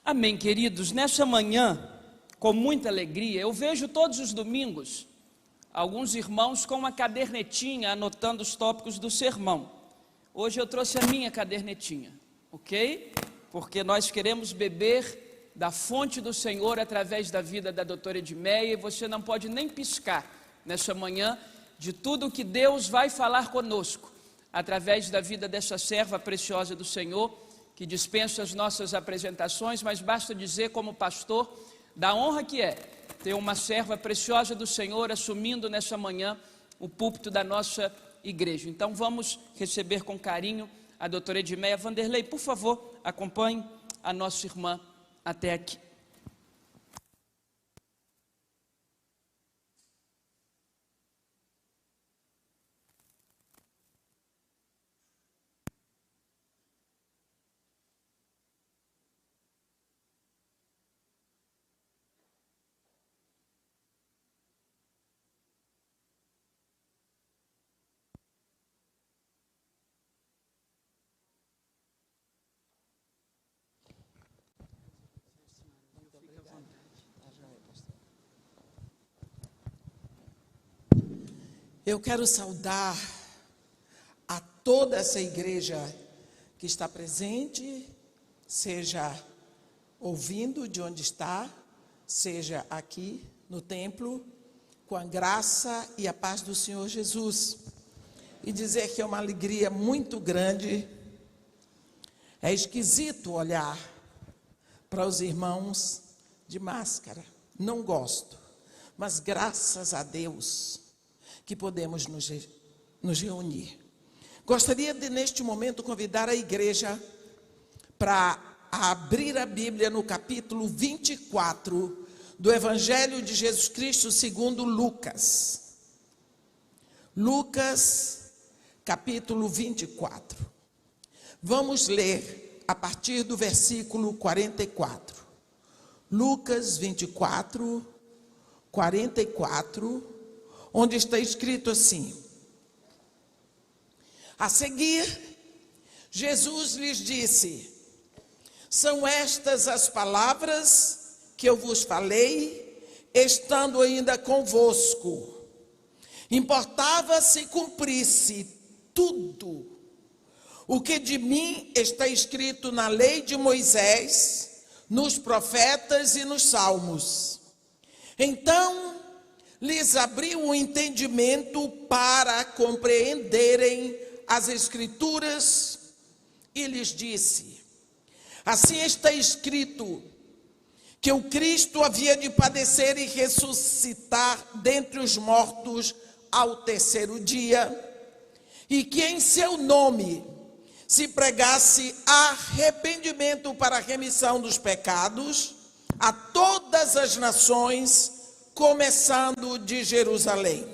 Amém, queridos. Nessa manhã, com muita alegria, eu vejo todos os domingos alguns irmãos com uma cadernetinha anotando os tópicos do sermão. Hoje eu trouxe a minha cadernetinha, ok? Porque nós queremos beber da fonte do Senhor através da vida da doutora Edmeia, e você não pode nem piscar nessa manhã de tudo que Deus vai falar conosco através da vida dessa serva preciosa do Senhor, que dispensa as nossas apresentações, mas basta dizer como pastor, da honra que é ter uma serva preciosa do Senhor assumindo nessa manhã o púlpito da nossa igreja. Então vamos receber com carinho a doutora Edmeia. Vanderlei, por favor, acompanhe a nossa irmã até aqui. Eu quero saudar a toda essa igreja que está presente, seja ouvindo de onde está, seja aqui no templo, com a graça e a paz do Senhor Jesus. E dizer que é uma alegria muito grande. É esquisito olhar para os irmãos de máscara. Não gosto, mas graças a Deus que podemos nos reunir. Gostaria de, neste momento, convidar a igreja para abrir a Bíblia no capítulo 24 do Evangelho de Jesus Cristo segundo Lucas. Lucas, capítulo 24. Vamos ler a partir do versículo 44. Lucas 24, 44, onde está escrito assim: a seguir, Jesus lhes disse: são estas as palavras que eu vos falei, estando ainda convosco. Importava se cumprisse tudo o que de mim está escrito na lei de Moisés, nos profetas e nos salmos. Então lhes abriu o entendimento para compreenderem as Escrituras e lhes disse: assim está escrito, que o Cristo havia de padecer e ressuscitar dentre os mortos ao terceiro dia, e que em seu nome se pregasse arrependimento para a remissão dos pecados a todas as nações, começando de Jerusalém.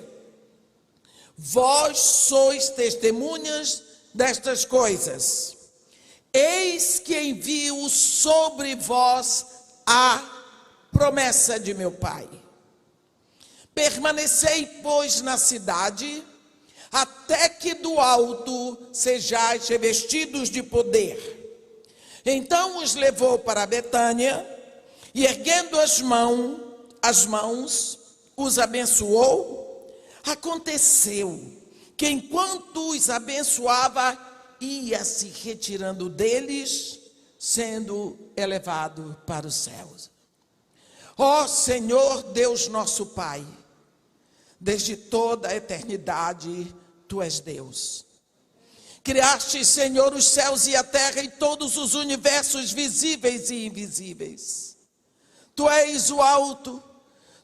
Vós sois testemunhas destas coisas. Eis que envio sobre vós a promessa de meu Pai. Permanecei, pois, na cidade, até que do alto sejais revestidos de poder. Então os levou para Betânia, e erguendo as mãos, os abençoou. Aconteceu que enquanto os abençoava, ia se retirando deles, sendo elevado para os céus. Ó Senhor Deus nosso Pai, desde toda a eternidade Tu és Deus. Criaste, Senhor, os céus e a terra e todos os universos visíveis e invisíveis. Tu és o alto,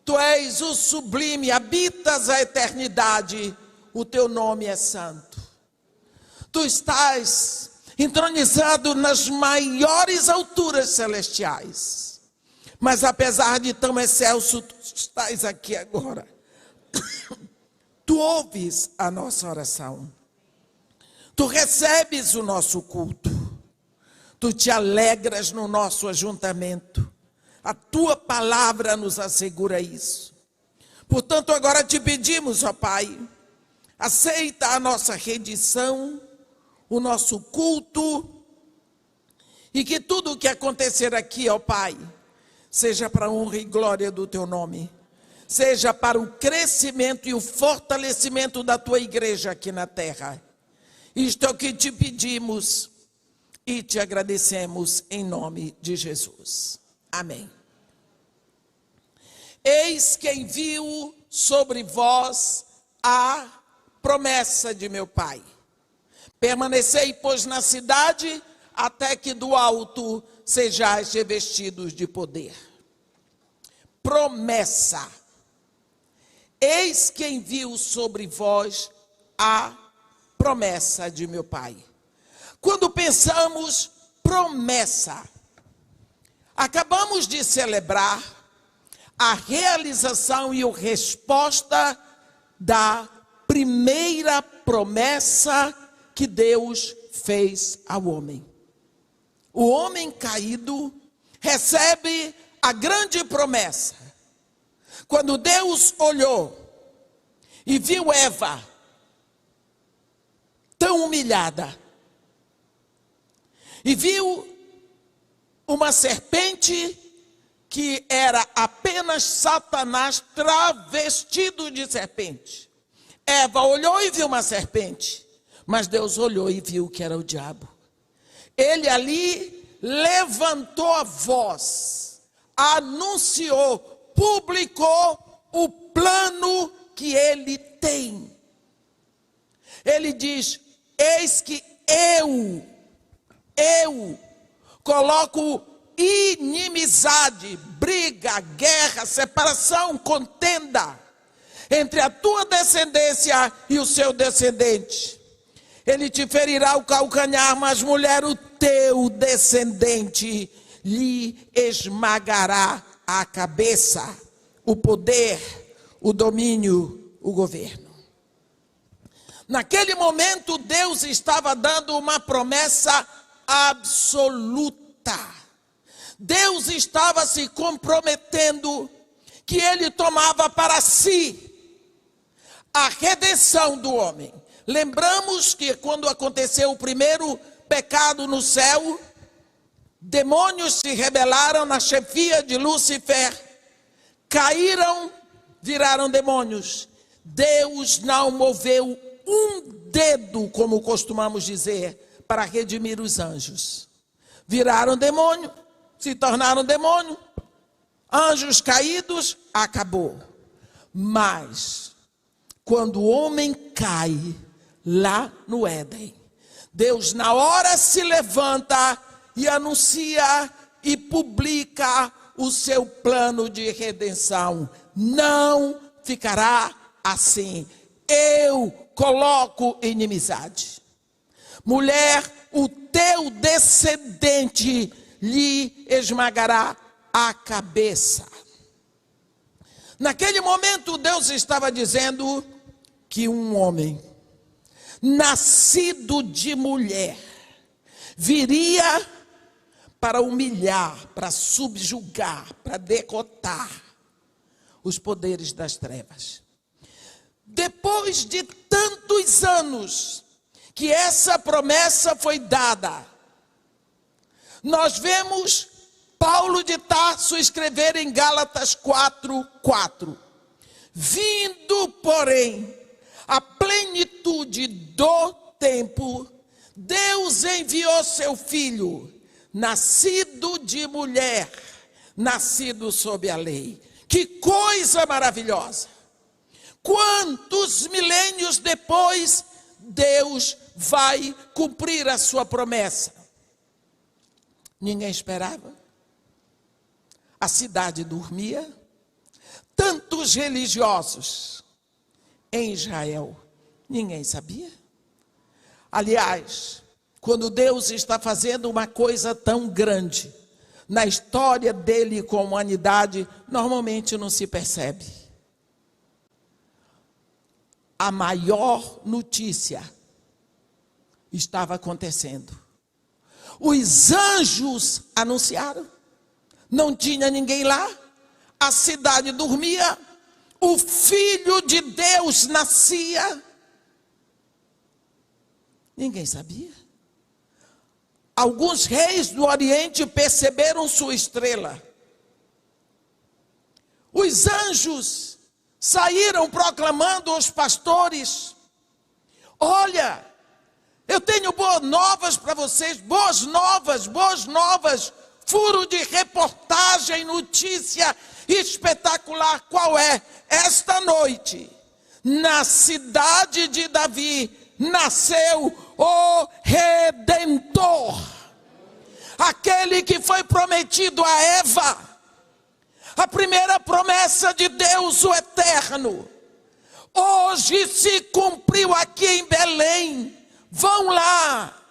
Tu és o sublime, habitas a eternidade, o Teu nome é santo. Tu estás entronizado nas maiores alturas celestiais, mas apesar de tão excelso, Tu estás aqui agora. Tu ouves a nossa oração, Tu recebes o nosso culto, Tu te alegras no nosso ajuntamento. A Tua palavra nos assegura isso. Portanto, agora te pedimos, ó Pai, aceita a nossa rendição, o nosso culto, E que tudo o que acontecer aqui, ó Pai, seja para a honra e glória do Teu nome. Seja para o crescimento e o fortalecimento da Tua igreja aqui na terra. Isto é o que te pedimos e te agradecemos em nome de Jesus. Amém. Eis que envio sobre vós a promessa de meu Pai. Permanecei, pois, na cidade, até que do alto sejais revestidos de poder. Promessa. Eis que envio sobre vós a promessa de meu Pai. Quando pensamos promessa, acabamos de celebrar a realização e a resposta da primeira promessa que Deus fez ao homem. O homem caído recebe a grande promessa. Quando Deus olhou e viu Eva tão humilhada, e viu uma serpente que era apenas Satanás travestido de serpente. Eva olhou e viu uma serpente, mas Deus olhou e viu que era o diabo. Ele ali levantou a voz, anunciou, publicou o plano que ele tem. Ele diz: eis que eu coloco inimizade, briga, guerra, separação, contenda entre a tua descendência e o seu descendente. Ele te ferirá o calcanhar, mas mulher, o teu descendente lhe esmagará a cabeça, o poder, o domínio, o governo. Naquele momento, Deus estava dando uma promessa absoluta. Deus estava se comprometendo que ele tomava para si a redenção do homem. Lembramos que quando aconteceu o primeiro pecado no céu, demônios se rebelaram na chefia de Lúcifer, caíram, viraram demônios. Deus não moveu um dedo, como costumamos dizer, para redimir os anjos. Viraram demônio, se tornaram demônio, anjos caídos, acabou. Mas, quando o homem cai lá no Éden, Deus na hora se levanta e anuncia e publica o seu plano de redenção. Não ficará assim. Eu coloco inimizade. Mulher, o teu descendente lhe esmagará a cabeça. Naquele momento, Deus estava dizendo que um homem nascido de mulher viria para humilhar, para subjugar, para derrotar os poderes das trevas. Depois de tantos anos que essa promessa foi dada, nós vemos Paulo de Tarso escrever em Gálatas 4:4. Vindo, porém, a plenitude do tempo, Deus enviou seu filho, nascido de mulher, nascido sob a lei. Que coisa maravilhosa! Quantos milênios depois, Deus vai cumprir a sua promessa? Ninguém esperava. A cidade dormia. Tantos religiosos em Israel, ninguém sabia. Aliás, quando Deus está fazendo uma coisa tão grande na história dele com a humanidade, normalmente não se percebe. A maior notícia estava acontecendo. Os anjos anunciaram. Não tinha ninguém lá. A cidade dormia. O Filho de Deus nascia. Ninguém sabia. alguns reis do Oriente perceberam sua estrela. Os anjos saíram proclamando aos pastores: olha, eu tenho boas novas para vocês, boas novas, furo de reportagem, notícia espetacular. Qual é? Esta noite, na cidade de Davi, nasceu o Redentor, aquele que foi prometido a Eva, a primeira promessa de Deus, o Eterno. Hoje se cumpriu aqui em Belém. Vão lá.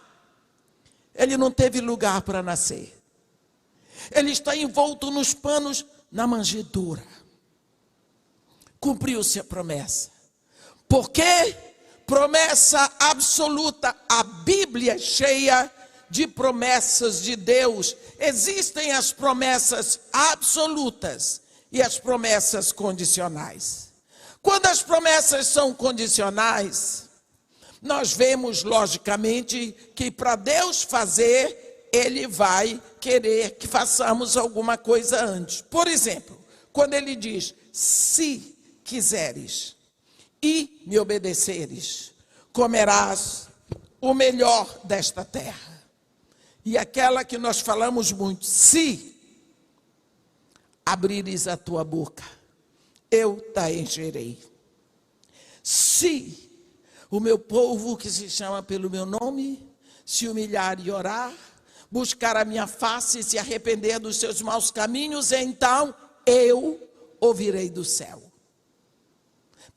Ele não teve lugar para nascer. Ele está envolto nos panos na manjedoura. Cumpriu-se a promessa. Por quê? Promessa absoluta. A Bíblia é cheia de promessas de Deus. Existem as promessas absolutas e as promessas condicionais. Quando as promessas são condicionais, nós vemos logicamente que para Deus fazer, Ele vai querer que façamos alguma coisa antes. Por exemplo, quando Ele diz: se quiseres e me obedeceres, comerás o melhor desta terra. E aquela que nós falamos muito: se abrires a tua boca, eu te encherei. Se o meu povo que se chama pelo meu nome se humilhar e orar, buscar a minha face e se arrepender dos seus maus caminhos, então eu ouvirei do céu.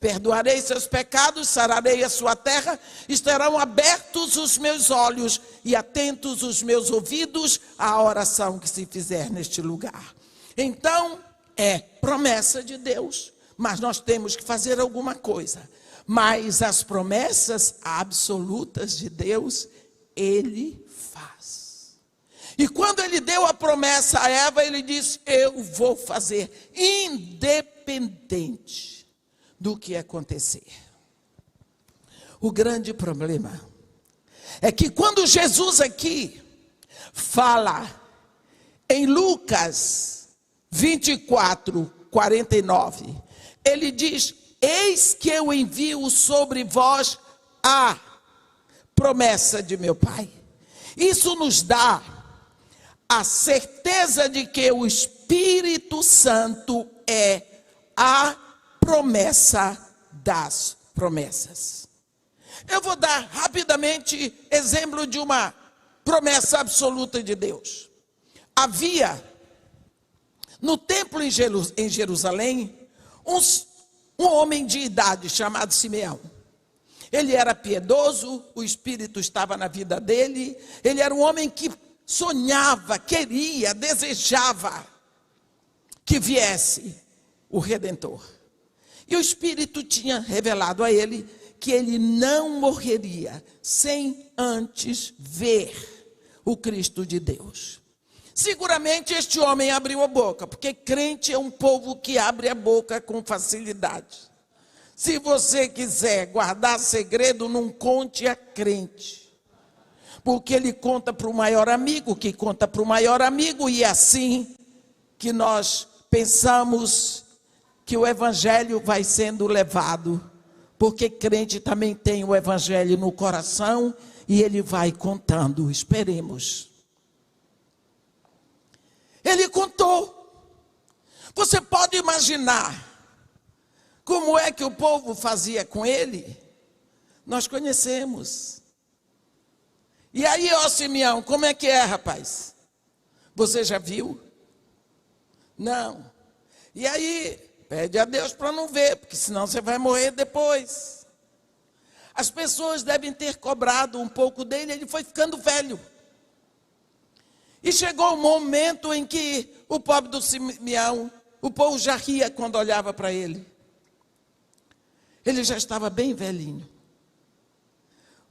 Perdoarei seus pecados, sararei a sua terra, estarão abertos os meus olhos e atentos os meus ouvidos à oração que se fizer neste lugar. Então, é promessa de Deus, mas nós temos que fazer alguma coisa. Mas as promessas absolutas de Deus, Ele faz. E quando Ele deu a promessa a Eva, Ele disse: eu vou fazer, independente do que acontecer. O grande problema é que quando Jesus aqui fala em Lucas 24, 49, Ele diz: eis que eu envio sobre vós a promessa de meu Pai. Isso nos dá a certeza de que o Espírito Santo é a promessa das promessas. Eu vou dar rapidamente exemplo de uma promessa absoluta de Deus. Havia no templo em Jerusalém um homem de idade chamado Simeão. Ele era piedoso, o Espírito estava na vida dele. Ele era um homem que sonhava, queria, desejava que viesse o Redentor. E o Espírito tinha revelado a ele que ele não morreria sem antes ver o Cristo de Deus. Seguramente este homem abriu a boca, porque crente é um povo que abre a boca com facilidade. Se você quiser guardar segredo, não conte a crente. Porque ele conta para o maior amigo, que conta para o maior amigo, e é assim que nós pensamos que o evangelho vai sendo levado. Porque crente também tem o evangelho no coração e ele vai contando. Esperemos. Ele contou. Você pode imaginar como é que o povo fazia com ele? Nós conhecemos. E aí, ó Simeão, como é que é, rapaz? Você já viu? Não. E aí, pede a Deus para não ver, porque senão você vai morrer depois. As pessoas devem ter cobrado um pouco dele, ele foi ficando velho. E chegou o momento em que o pobre do Simeão, o povo já ria quando olhava para ele. Ele já estava bem velhinho.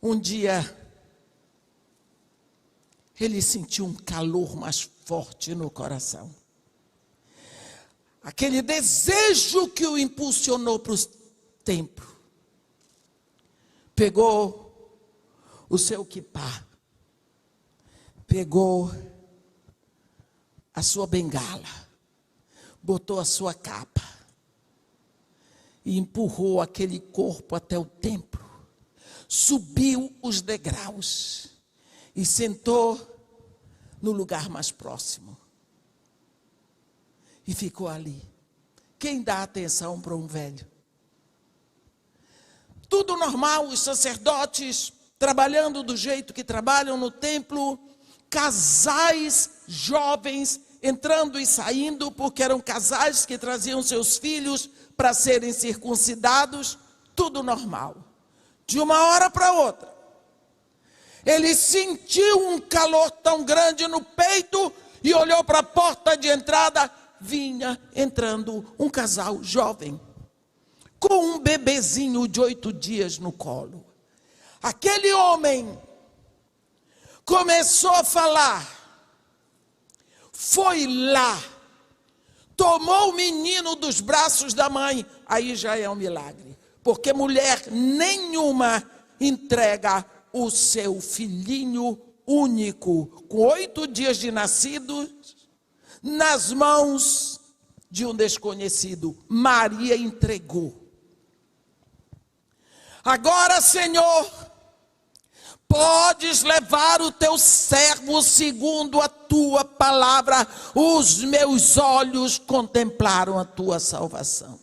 Um dia, ele sentiu um calor mais forte no coração. Aquele desejo que o impulsionou para o templo. Pegou o seu quipá, pegou a sua bengala, botou a sua capa e empurrou aquele corpo até o templo, subiu os degraus e sentou no lugar mais próximo e ficou ali. Quem dá atenção para um velho? Tudo normal, os sacerdotes trabalhando do jeito que trabalham no templo, casais jovens entrando e saindo, porque eram casais que traziam seus filhos para serem circuncidados, tudo normal. De uma hora para outra, ele sentiu um calor tão grande no peito e olhou para a porta de entrada, vinha entrando um casal jovem, com um bebezinho de 8 dias no colo. Aquele homem começou a falar, foi lá, tomou o menino dos braços da mãe. Aí já é um milagre, porque mulher nenhuma entrega o seu filhinho único, com 8 dias de nascido, nas mãos de um desconhecido. Maria entregou. Agora, Senhor, podes levar o teu servo segundo a tua palavra. Os meus olhos contemplaram a tua salvação.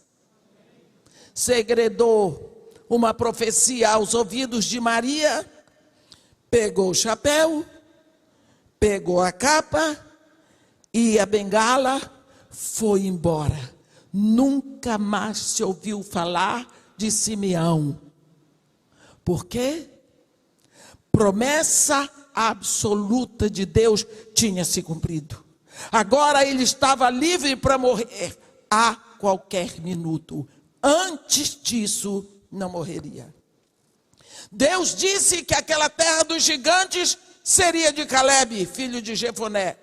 Segredou uma profecia aos ouvidos de Maria, pegou o chapéu, pegou a capa e a bengala, foi embora. Nunca mais se ouviu falar de Simeão. Por quê? Promessa absoluta de Deus tinha se cumprido. Agora ele estava livre para morrer a qualquer minuto. Antes disso, não morreria. Deus disse que aquela terra dos gigantes seria de Caleb, filho de Jefoné.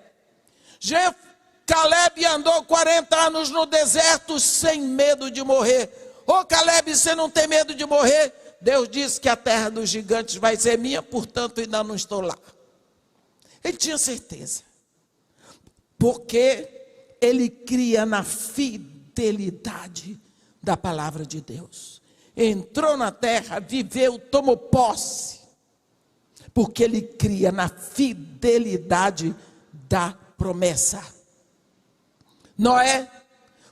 Caleb andou 40 anos no deserto sem medo de morrer. Ô Caleb, você não tem medo de morrer? Deus disse que a terra dos gigantes vai ser minha, portanto ainda não estou lá. Ele tinha certeza, porque ele cria na fidelidade da palavra de Deus. Entrou na terra, viveu, tomou posse, porque ele cria na fidelidade da promessa. Noé,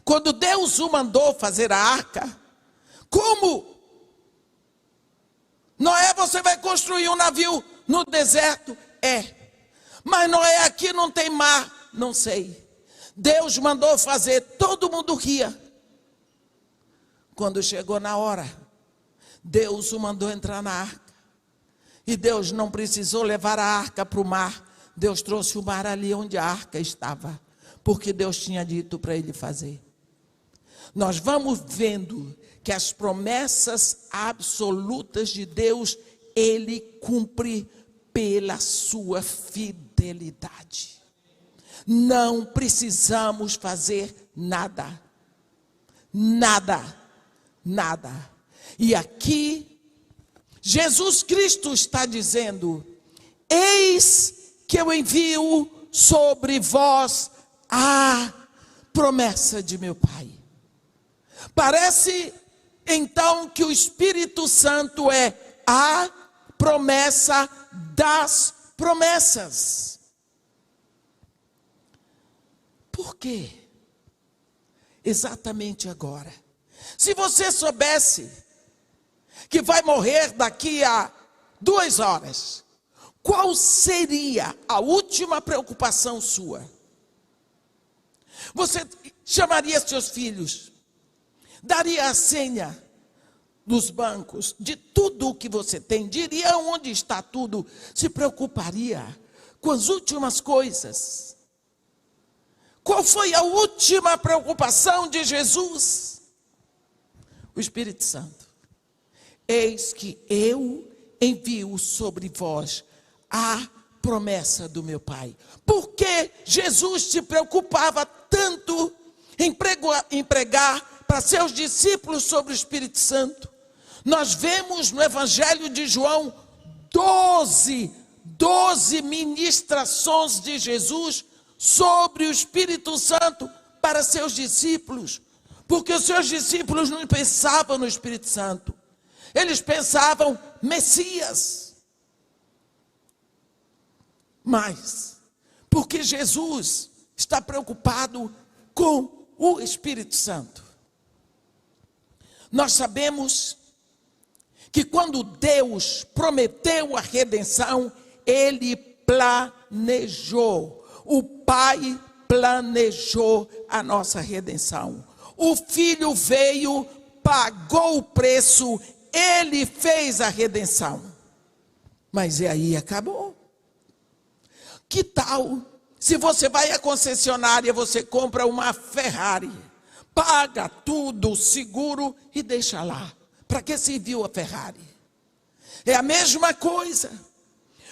quando Deus o mandou fazer a arca, como? Noé, você vai construir um navio no deserto? Mas Noé, aqui não tem mar. Não sei. Deus mandou fazer, todo mundo ria. Quando chegou na hora, Deus o mandou entrar na arca. E Deus não precisou levar a arca para o mar. Deus trouxe o mar ali onde a arca estava, porque Deus tinha dito para ele fazer. Nós vamos vendo que as promessas absolutas de Deus, Ele cumpre pela sua fidelidade. Não precisamos fazer nada. Nada. Nada. E aqui, Jesus Cristo está dizendo: eis que eu envio sobre vós a promessa de meu Pai. Parece então que o Espírito Santo é a promessa das promessas. Por quê? Exatamente agora. Se você soubesse que vai morrer daqui a 2 horas, qual seria a última preocupação sua? Você chamaria seus filhos, daria a senha dos bancos, de tudo o que você tem, diria onde está tudo, se preocuparia com as últimas coisas. Qual foi a última preocupação de Jesus? O Espírito Santo. Eis que eu envio sobre vós a promessa do meu Pai. Por que Jesus se preocupava tanto em pregar para seus discípulos sobre o Espírito Santo? Nós vemos no Evangelho de João 12 12 ministrações de Jesus sobre o Espírito Santo para seus discípulos, porque os seus discípulos não pensavam no Espírito Santo, eles pensavam Messias. Mas, porque Jesus está preocupado com o Espírito Santo. Nós sabemos que quando Deus prometeu a redenção, Ele planejou. O Pai planejou a nossa redenção. O Filho veio, pagou o preço, Ele fez a redenção. Mas e aí acabou. Que tal se você vai à concessionária, você compra uma Ferrari, paga tudo, seguro e deixa lá. Para que serviu a Ferrari? É a mesma coisa.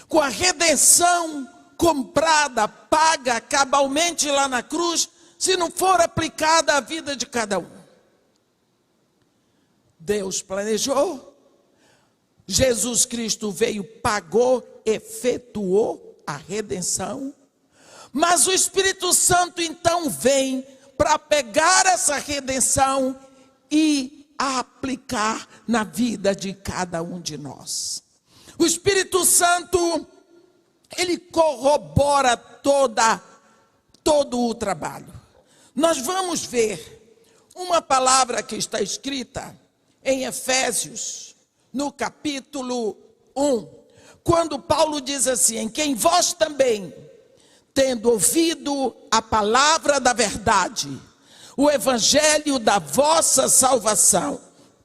Com a redenção comprada, paga cabalmente lá na cruz, se não for aplicada à vida de cada um. Deus planejou, Jesus Cristo veio, pagou, efetuou a redenção, mas o Espírito Santo então vem para pegar essa redenção e aplicar na vida de cada um de nós. O Espírito Santo, ele corrobora todo o trabalho. Nós vamos ver uma palavra que está escrita em Efésios, no capítulo 1, quando Paulo diz assim: em quem vós também, tendo ouvido a palavra da verdade, o evangelho da vossa salvação,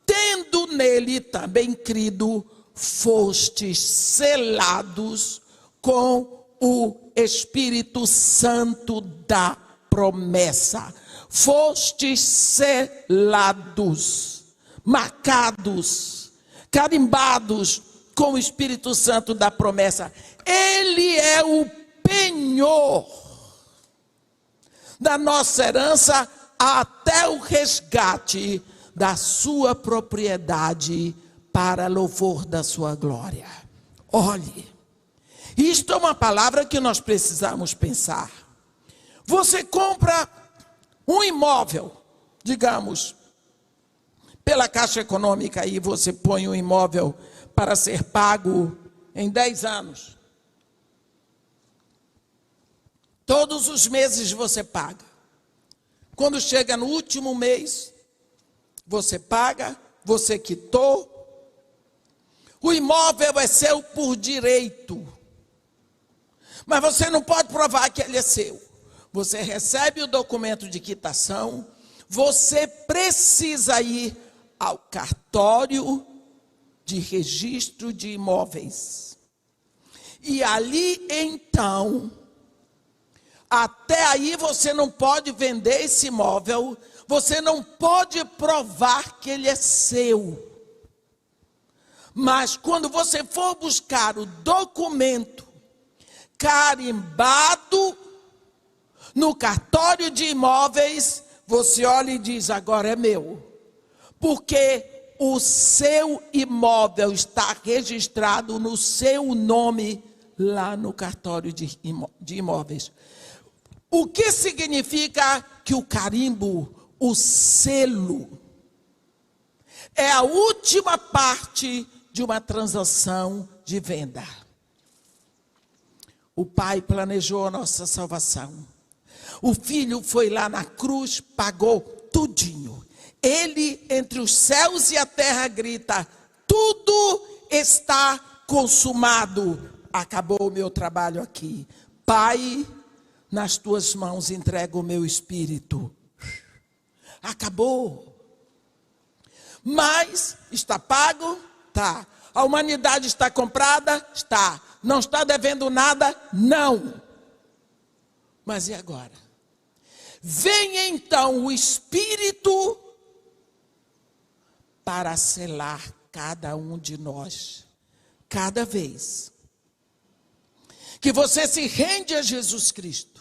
tendo nele também crido, fostes selados com o Espírito Santo da promessa. Fostes selados, marcados, carimbados com o Espírito Santo da promessa. Ele é o penhor da nossa herança até o resgate da sua propriedade para louvor da sua glória. Olhe, isto é uma palavra que nós precisamos pensar. Você compra um imóvel, digamos, pela Caixa Econômica, aí você põe um imóvel para ser pago em 10 anos. Todos os meses você paga. Quando chega no último mês, você paga, você quitou. O imóvel é seu por direito. Mas você não pode provar que ele é seu. Você recebe o documento de quitação, você precisa ir ao cartório de registro de imóveis. E ali então, até aí você não pode vender esse imóvel, você não pode provar que ele é seu. Mas quando você for buscar o documento carimbado no cartório de imóveis, você olha e diz: agora é meu. Porque o seu imóvel está registrado no seu nome lá no cartório de imóveis. O que significa que o carimbo, o selo, é a última parte de uma transação de venda. O Pai planejou a nossa salvação. O Filho foi lá na cruz, pagou tudinho. Ele, entre os céus e a terra, grita: tudo está consumado. Acabou o meu trabalho aqui. Pai, nas tuas mãos entrego o meu espírito. Acabou. Mas está pago? Tá. A humanidade está comprada? Está. Não está devendo nada? Não. Mas e agora? Vem então o Espírito para selar cada um de nós. Cada vez que você se rende a Jesus Cristo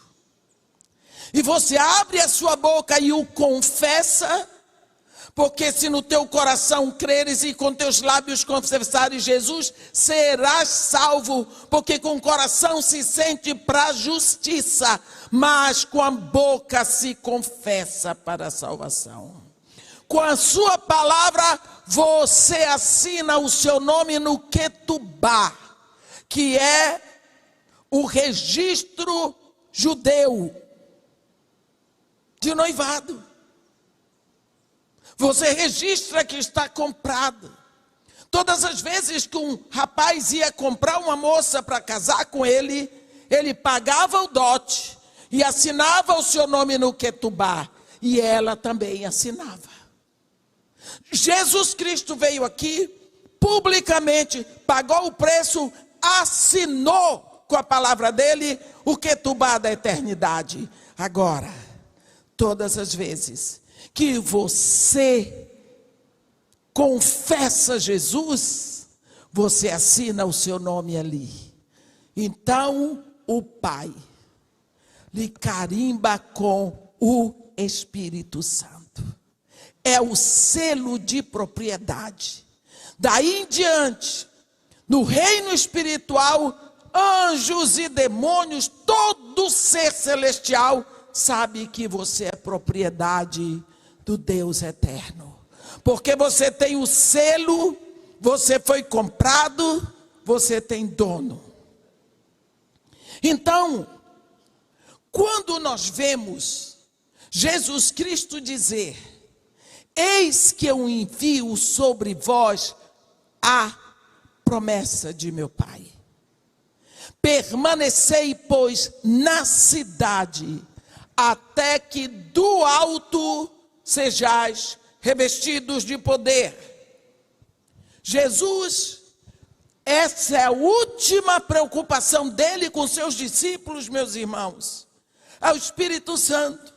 e você abre a sua boca e o confessa, Porque se no teu coração creres e com teus lábios confessares Jesus, serás salvo. Porque com o coração se sente para a justiça, mas com a boca se confessa para a salvação. Com a sua palavra, você assina o seu nome no Ketubá, que é o registro judeu de noivado. Você registra que está comprado. Todas as vezes que um rapaz ia comprar uma moça para casar com ele, ele pagava o dote e assinava o seu nome no Ketubá, e ela também assinava. Jesus Cristo veio aqui, publicamente pagou o preço, assinou com a palavra dele o Ketubá da eternidade. Agora, todas as vezes que você confessa Jesus, você assina o seu nome ali. Então o Pai lhe carimba com o Espírito Santo. É o selo de propriedade. Daí em diante, no reino espiritual, anjos e demônios, todo ser celestial sabe que você é propriedade do Deus eterno. Porque você tem o selo, você foi comprado, você tem dono. Então, quando nós vemos Jesus Cristo dizer: eis que eu envio sobre vós a promessa de meu Pai. Permanecei, pois, na cidade, até que do alto sejais revestidos de poder. Jesus, essa é a última preocupação dele com seus discípulos, meus irmãos, é o Espírito Santo.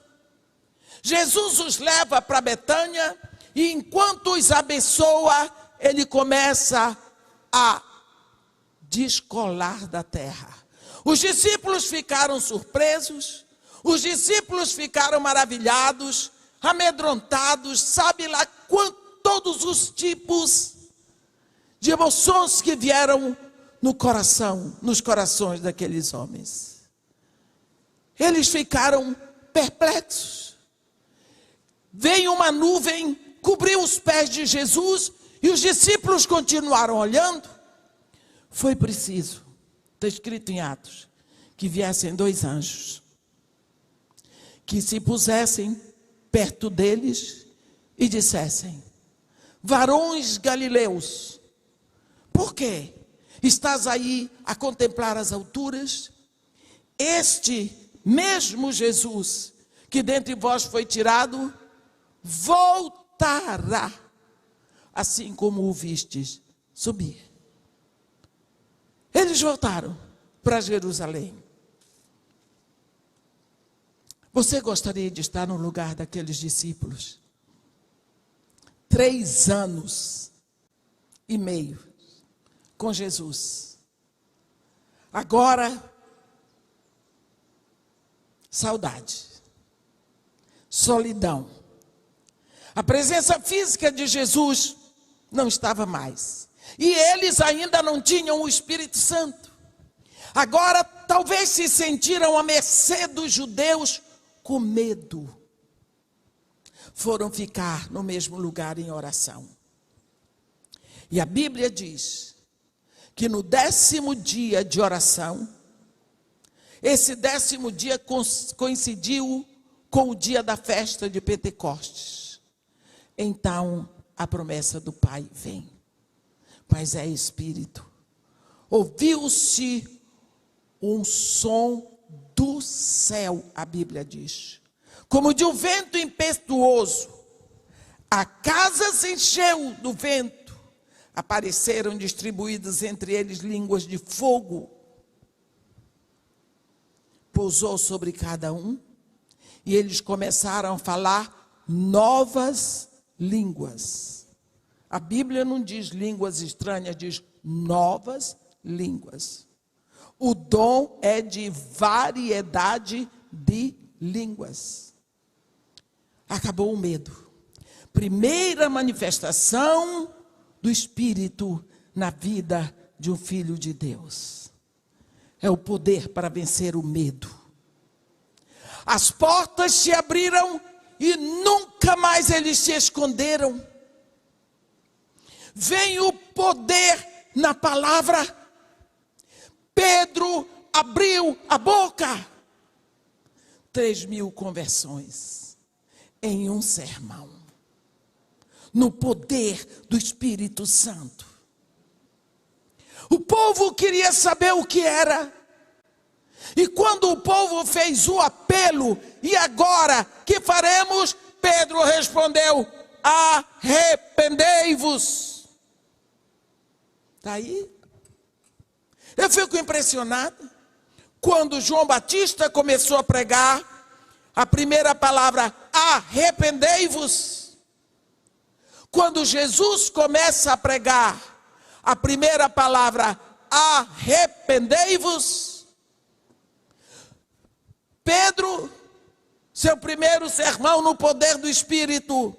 Jesus os leva para Betânia e enquanto os abençoa, ele começa a descolar da terra. Os discípulos ficaram surpresos, os discípulos ficaram maravilhados, amedrontados, sabe lá todos os tipos de emoções que vieram no coração, nos corações daqueles homens. Eles ficaram perplexos. Veio uma nuvem, cobriu os pés de Jesus e os discípulos continuaram olhando. Foi preciso, está escrito em Atos, que viessem 2 anjos, que se pusessem perto deles e dissessem: varões galileus, por quê? Estás aí a contemplar as alturas? Este mesmo Jesus, que dentre vós foi tirado, voltará, assim como o vistes subir. Eles voltaram para Jerusalém. Você gostaria de estar no lugar daqueles discípulos? 3 anos e meio com Jesus. Agora, saudade, solidão. A presença física de Jesus não estava mais. E eles ainda não tinham o Espírito Santo. Agora, talvez se sentiram à mercê dos judeus com medo. Foram ficar no mesmo lugar em oração. E a Bíblia diz que no 10º dia de oração, esse 10º dia coincidiu com o dia da festa de Pentecostes. Então, a promessa do Pai vem. Mas é Espírito. Ouviu-se um som do céu, a Bíblia diz, como de um vento impetuoso. A casa se encheu do vento. Apareceram distribuídas entre eles línguas de fogo. Pousou sobre cada um. E eles começaram a falar novas línguas. A Bíblia não diz línguas estranhas, diz novas línguas. O dom é de variedade de línguas. Acabou o medo. primeira manifestação do Espírito na vida de um filho de Deus. É o poder para vencer o medo. As portas se abriram e nunca mais eles se esconderam. Vem o poder na palavra. Pedro abriu a boca. 3.000 conversões em um sermão. No poder do Espírito Santo. O povo queria saber o que era. E quando o povo fez o apelo, e agora, que faremos? Pedro respondeu, arrependei-vos. Está aí? Eu fico impressionado. Quando João Batista começou a pregar, a primeira palavra, arrependei-vos. Quando Jesus começa a pregar, a primeira palavra, arrependei-vos. Pedro, seu primeiro sermão no poder do Espírito,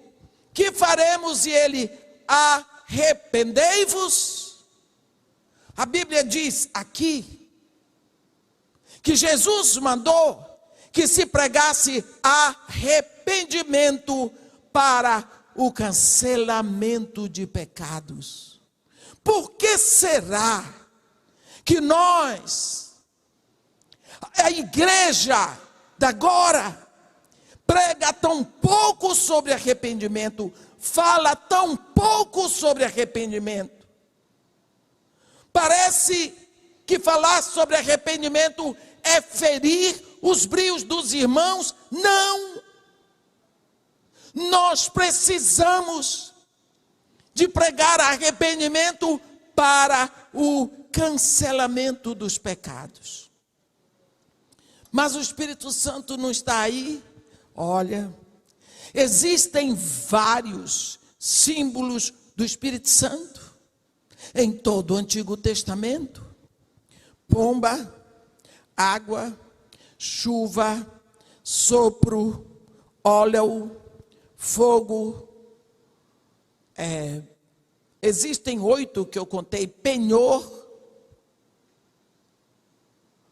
que faremos? E ele, arrependei-vos. A Bíblia diz aqui, que Jesus mandou que se pregasse arrependimento para o cancelamento de pecados. Por que será que nós, a igreja da agora, prega tão pouco sobre arrependimento, fala tão pouco sobre arrependimento? Parece que falar sobre arrependimento é ferir os brios dos irmãos. Não! Nós precisamos de pregar arrependimento para o cancelamento dos pecados. Mas o Espírito Santo não está aí. Olha, existem vários símbolos do Espírito Santo em todo o Antigo Testamento. Pomba, água, chuva, sopro, óleo, fogo. Existem 8 que eu contei, penhor.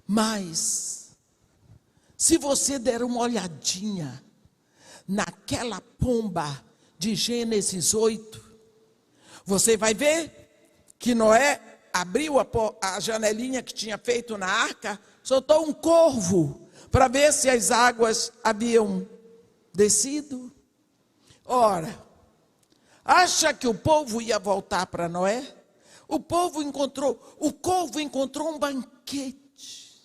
Mas, se você der uma olhadinha naquela pomba de Gênesis 8, você vai ver que Noé abriu a janelinha que tinha feito na arca, soltou um corvo para ver se as águas haviam descido. Ora, acha que o povo ia voltar para Noé? O corvo encontrou um banquete.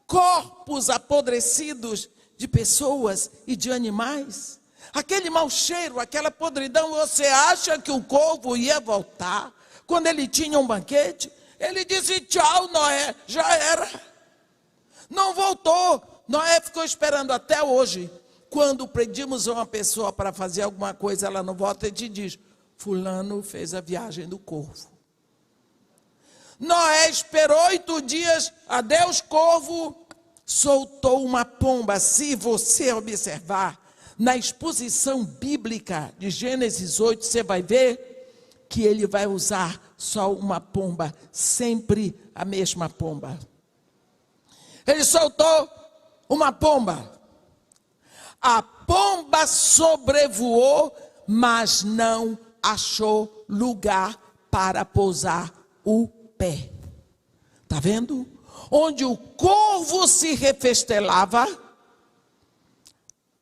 Corpos apodrecidos de pessoas e de animais. Aquele mau cheiro, aquela podridão. Você acha que o corvo ia voltar quando ele tinha um banquete? Ele disse tchau, Noé, já era. Não voltou. Noé ficou esperando até hoje. Quando pedimos a uma pessoa para fazer alguma coisa, ela não volta e te diz, fulano fez a viagem do corvo. Noé esperou 8 dias, adeus corvo, soltou uma pomba. Se você observar na exposição bíblica de Gênesis 8, você vai ver que ele vai usar só uma pomba, sempre a mesma pomba. Ele soltou uma pomba. A pomba sobrevoou, mas não achou lugar para pousar o pé. Está vendo? Onde o corvo se refestelava,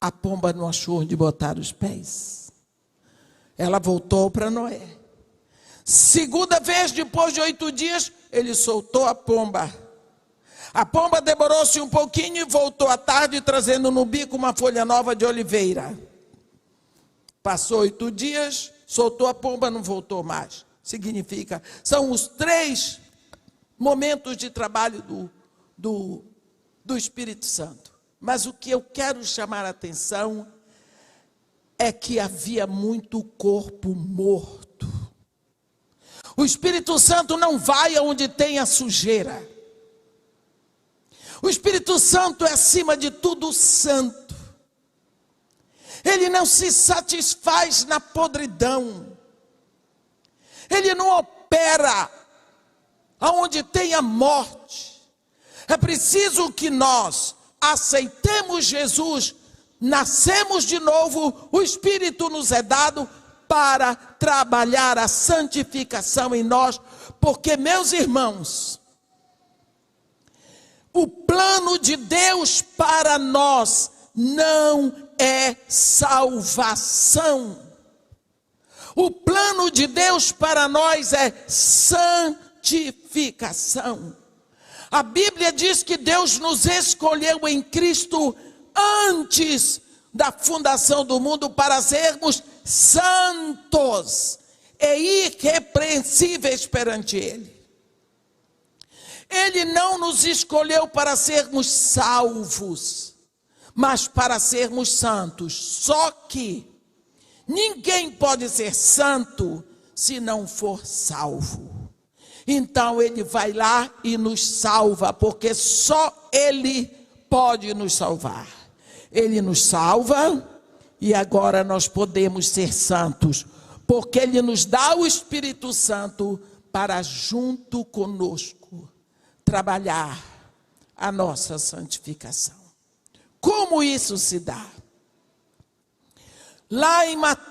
a pomba não achou onde botar os pés. Ela voltou para Noé. Segunda vez, depois de 8 dias, ele soltou a pomba. A pomba demorou-se um pouquinho e voltou à tarde, trazendo no bico uma folha nova de oliveira. Passou 8 dias, soltou a pomba, não voltou mais. Significa, são os 3 momentos de trabalho do Espírito Santo. Mas o que eu quero chamar a atenção é que havia muito corpo morto. O Espírito Santo não vai aonde tem a sujeira. O Espírito Santo é, acima de tudo, santo. Ele não se satisfaz na podridão. Ele não opera aonde tem a morte. É preciso que nós aceitemos Jesus, nascemos de novo, o Espírito nos é dado para trabalhar a santificação em nós, porque, meus irmãos, o plano de Deus para nós não é salvação. O plano de Deus para nós é santificação. A Bíblia diz que Deus nos escolheu em Cristo antes da fundação do mundo para sermos santos e irrepreensíveis perante Ele. Ele não nos escolheu para sermos salvos, mas para sermos santos. Só que ninguém pode ser santo se não for salvo. Então Ele vai lá e nos salva, porque só Ele pode nos salvar. Ele nos salva e agora nós podemos ser santos, porque Ele nos dá o Espírito Santo para junto conosco trabalhar a nossa santificação. Como isso se dá? Lá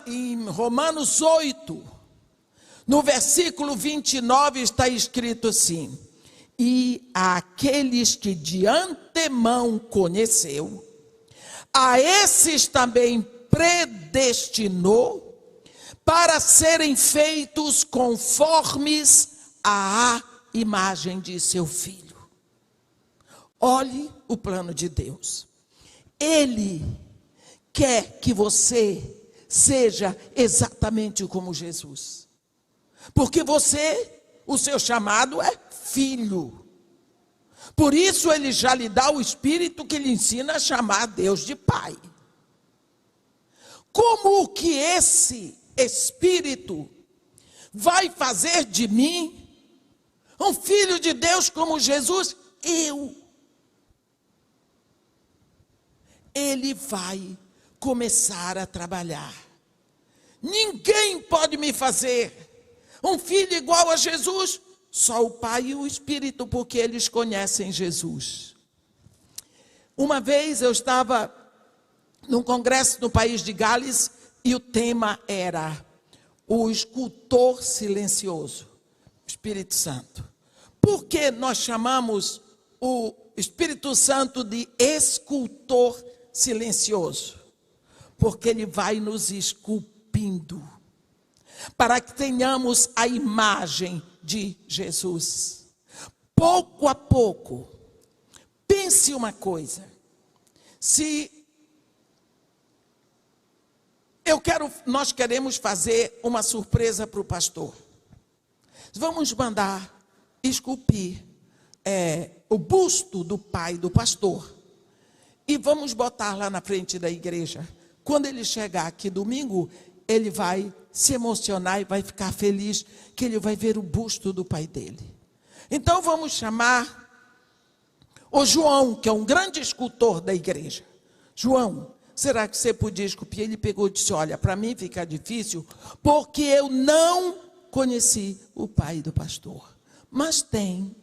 em Romanos 8, no versículo 29 está escrito assim: e aqueles que de antemão conheceu, a esses também predestinou para serem feitos conformes à imagem de seu Filho. Olhe o plano de Deus. Ele quer que você seja exatamente como Jesus. Porque você, o seu chamado é filho. Por isso Ele já lhe dá o Espírito que lhe ensina a chamar Deus de Pai. Como que esse Espírito vai fazer de mim um filho de Deus como Jesus? Ele vai começar a trabalhar. Ninguém pode me fazer um filho igual a Jesus, só o Pai e o Espírito, porque eles conhecem Jesus. Uma vez eu estava num congresso no país de Gales e o tema era o escultor silencioso, o Espírito Santo. Por que nós chamamos o Espírito Santo de escultor silencioso? Porque ele vai nos esculpindo para que tenhamos a imagem de Jesus. Pouco a pouco, pense uma coisa: se nós queremos fazer uma surpresa para o pastor, vamos mandar esculpir o busto do pai do pastor e vamos botar lá na frente da igreja. Quando ele chegar aqui domingo, ele vai se emocionar e vai ficar feliz que ele vai ver o busto do pai dele. Então vamos chamar o João, que é um grande escultor da igreja. João, será que você podia esculpir? Ele pegou e disse: olha, para mim fica difícil, porque eu não conheci o pai do pastor. Mas tem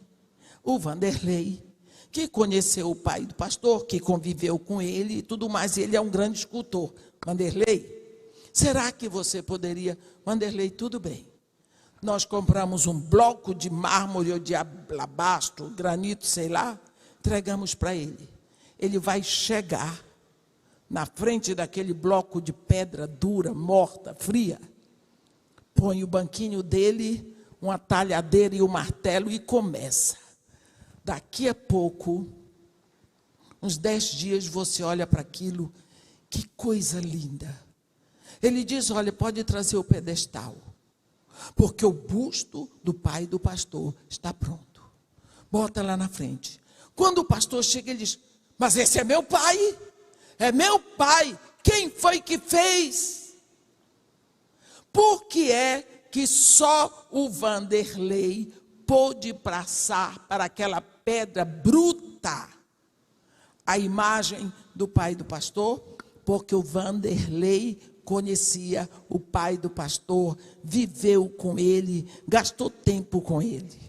o Vanderlei, que conheceu o pai do pastor, que conviveu com ele e tudo mais. Ele é um grande escultor. Vanderlei, será que você poderia? Vanderlei, tudo bem. Nós compramos um bloco de mármore ou de alabastro, granito, sei lá, entregamos para ele. Ele vai chegar na frente daquele bloco de pedra dura, morta, fria. Põe o banquinho dele, uma talhadeira e um martelo e começa. Daqui a pouco, uns 10 dias, você olha para aquilo, que coisa linda. Ele diz: olha, pode trazer o pedestal, porque o busto do pai do pastor está pronto. Bota lá na frente. Quando o pastor chega, ele diz: mas esse é meu pai, é meu pai, quem foi que fez? Por que é que só o Vanderlei pôde passar para aquela pedra bruta a imagem do pai do pastor? porque o Vanderlei conhecia o pai do pastor, viveu com ele, gastou tempo com ele.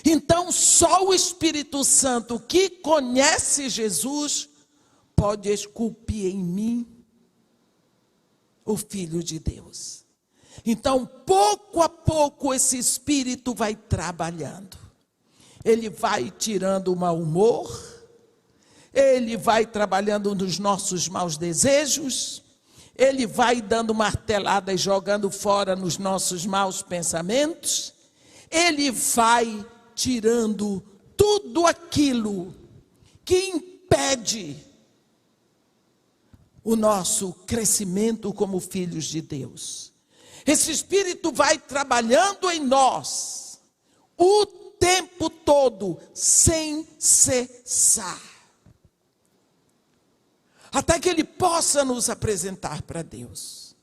Então, só o Espírito Santo que conhece Jesus pode esculpir em mim o Filho de Deus. Então, pouco a pouco, esse Espírito vai trabalhando. Ele vai tirando o mau humor, ele vai trabalhando nos nossos maus desejos, ele vai dando martelada e jogando fora nos nossos maus pensamentos, ele vai tirando tudo aquilo que impede o nosso crescimento como filhos de Deus. Esse Espírito vai trabalhando em nós o tempo todo, sem cessar, até que Ele possa nos apresentar para Deus.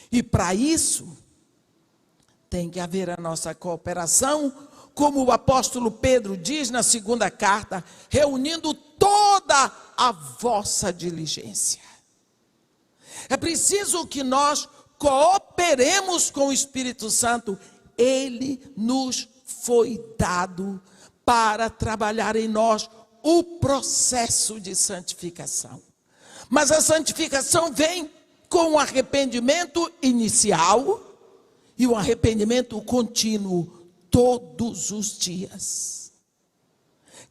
E para isso, tem que haver a nossa cooperação, como o apóstolo Pedro diz na segunda carta, reunindo toda a vossa diligência. É preciso que nós cooperemos com o Espírito Santo. Ele nos foi dado para trabalhar em nós o processo de santificação. Mas a santificação vem com o arrependimento inicial e o arrependimento contínuo todos os dias.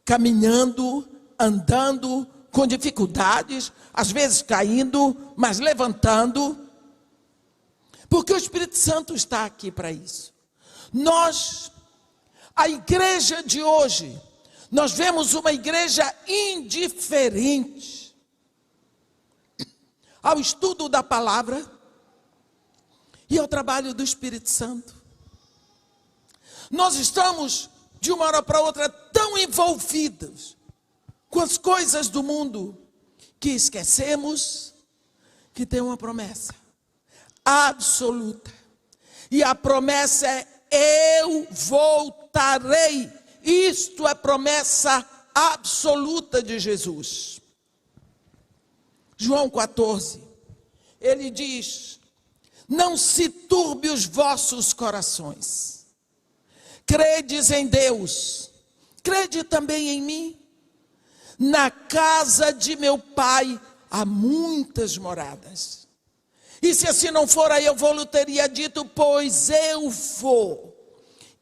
Caminhando, andando, com dificuldades, às vezes caindo, mas levantando, porque o Espírito Santo está aqui para isso. Nós, a igreja de hoje, nós vemos uma igreja indiferente ao estudo da palavra e ao trabalho do Espírito Santo. Nós estamos, de uma hora para outra, tão envolvidos com as coisas do mundo, que esquecemos que tem uma promessa absoluta. E a promessa é: eu voltarei. Isto é promessa absoluta de Jesus. João 14, ele diz: não se turbe os vossos corações. Credes em Deus, crede também em mim. Na casa de meu pai há muitas moradas. E se assim não for, aí eu vou-lhe teria dito, pois eu vou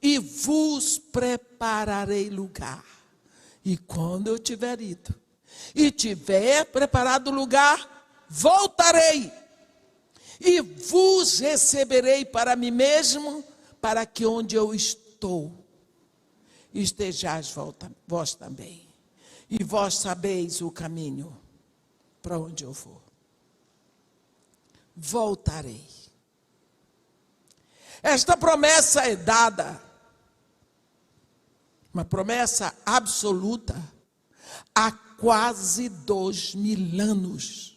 e vos prepararei lugar. E quando eu tiver ido e tiver preparado lugar, voltarei e vos receberei para mim mesmo, para que onde eu estou, estejais vós também. E vós sabeis o caminho para onde eu vou. Voltarei. Esta promessa é dada, uma promessa absoluta, há quase 2000 anos.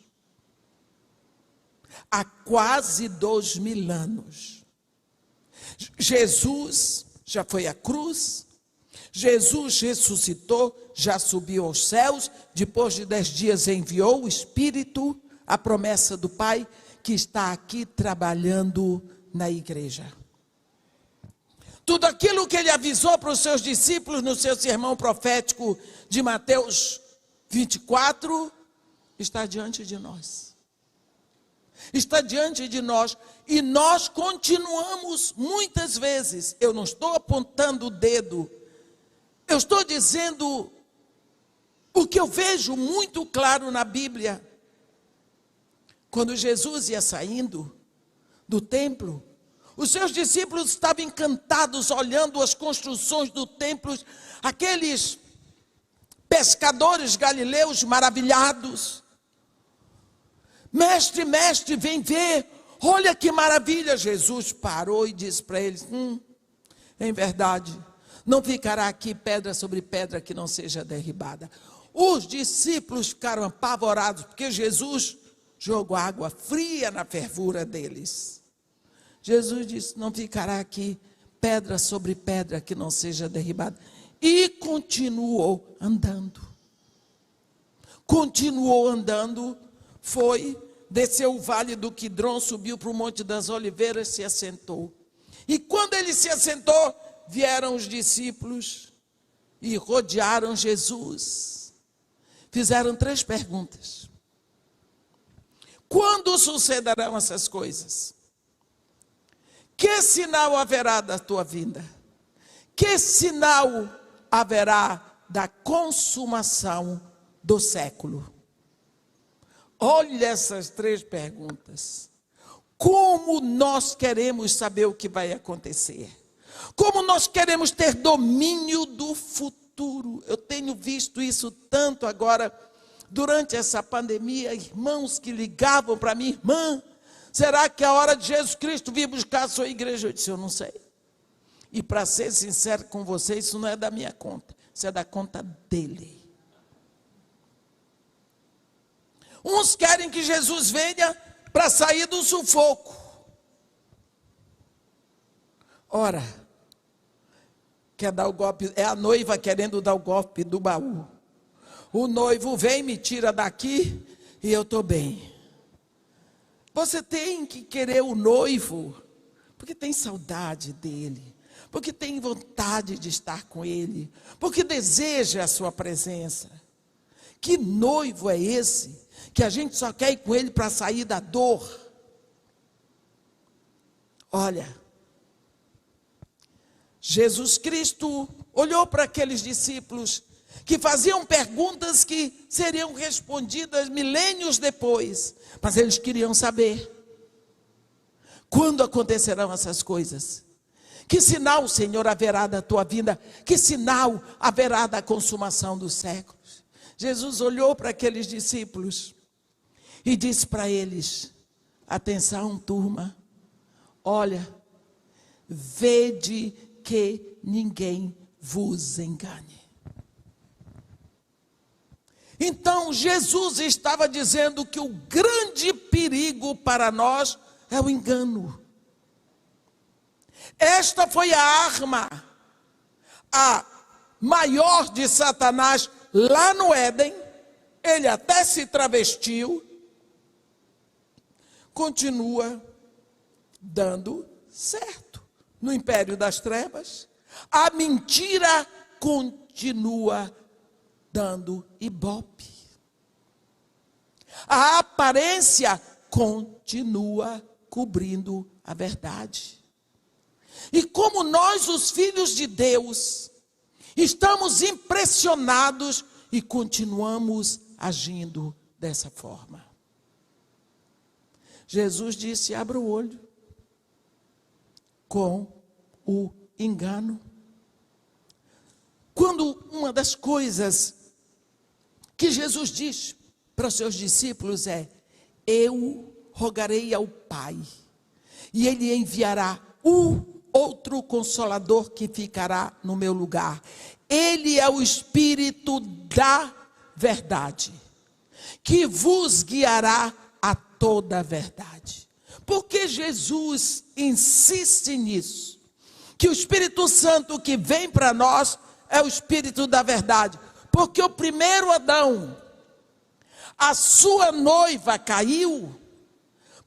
Há quase 2000 anos. Jesus já foi à cruz, Jesus ressuscitou, já subiu aos céus, depois de 10 dias enviou o Espírito, a promessa do Pai, que está aqui trabalhando na igreja. Tudo aquilo que ele avisou para os seus discípulos no seu sermão profético de Mateus 24, está diante de nós. Está diante de nós e nós continuamos muitas vezes, eu não estou apontando o dedo, eu estou dizendo o que eu vejo muito claro na Bíblia. Quando Jesus ia saindo do templo, os seus discípulos estavam encantados olhando as construções do templo, aqueles pescadores galileus maravilhados. Mestre, mestre, vem ver, olha que maravilha. Jesus parou e disse para eles, em verdade, não ficará aqui pedra sobre pedra que não seja derribada. Os discípulos ficaram apavorados, porque Jesus jogou água fria na fervura deles. Jesus disse, não ficará aqui pedra sobre pedra que não seja derribada. E continuou andando. Continuou andando, foi, desceu o vale do Quidron, subiu para o Monte das Oliveiras, se assentou. E quando ele se assentou, vieram os discípulos e rodearam Jesus. Fizeram 3 perguntas. Quando sucederão essas coisas? Que sinal haverá da tua vinda? Que sinal haverá da consumação do século? Olha essas 3 perguntas. Como nós queremos saber o que vai acontecer? Como nós queremos ter domínio do futuro? Eu tenho visto isso tanto agora, durante essa pandemia, irmãos que ligavam para mim, irmã, será que é a hora de Jesus Cristo vir buscar a sua igreja? Eu disse, eu não sei. E para ser sincero com você, isso não é da minha conta, isso é da conta dele. Uns querem que Jesus venha para sair do sufoco. Ora, quer dar o golpe, é a noiva querendo dar o golpe do baú. O noivo vem, me tira daqui e eu estou bem. Você tem que querer o noivo, porque tem saudade dele, porque tem vontade de estar com ele, porque deseja a sua presença. Que noivo é esse? Que a gente só quer ir com ele para sair da dor. Olha, Jesus Cristo olhou para aqueles discípulos que faziam perguntas que seriam respondidas milênios depois, mas eles queriam saber quando acontecerão essas coisas. Que sinal, Senhor, haverá da tua vinda? Que sinal haverá da consumação dos séculos? Jesus olhou para aqueles discípulos e disse para eles, atenção turma, olha, vede que ninguém vos engane. Então Jesus estava dizendo que o grande perigo para nós é o engano. Esta foi a arma, a maior de Satanás lá no Éden. Ele até se travestiu, continua dando certo. No império das trevas, a mentira continua dando ibope. A aparência continua cobrindo a verdade. E como nós, os filhos de Deus, estamos impressionados e continuamos agindo dessa forma. Jesus disse, abra o olho com o engano. Quando uma das coisas que Jesus diz para os seus discípulos é, eu rogarei ao Pai, e Ele enviará o outro Consolador que ficará no meu lugar. Ele é o Espírito da verdade, que vos guiará a toda a verdade. Porque Jesus insiste nisso, que o Espírito Santo que vem para nós é o Espírito da verdade. Porque o primeiro Adão, a sua noiva caiu,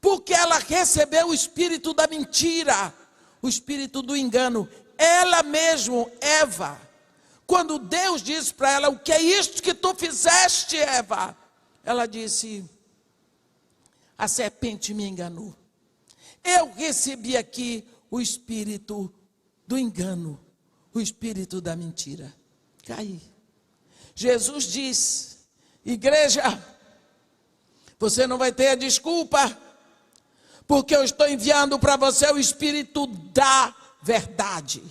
porque ela recebeu o espírito da mentira, o espírito do engano. Ela mesmo, Eva, quando Deus disse para ela, o que é isto que tu fizeste, Eva? Ela disse, a serpente me enganou. Eu recebi aqui o espírito do engano, o espírito da mentira. Caí. Jesus diz, igreja, você não vai ter a desculpa, porque eu estou enviando para você o Espírito da verdade,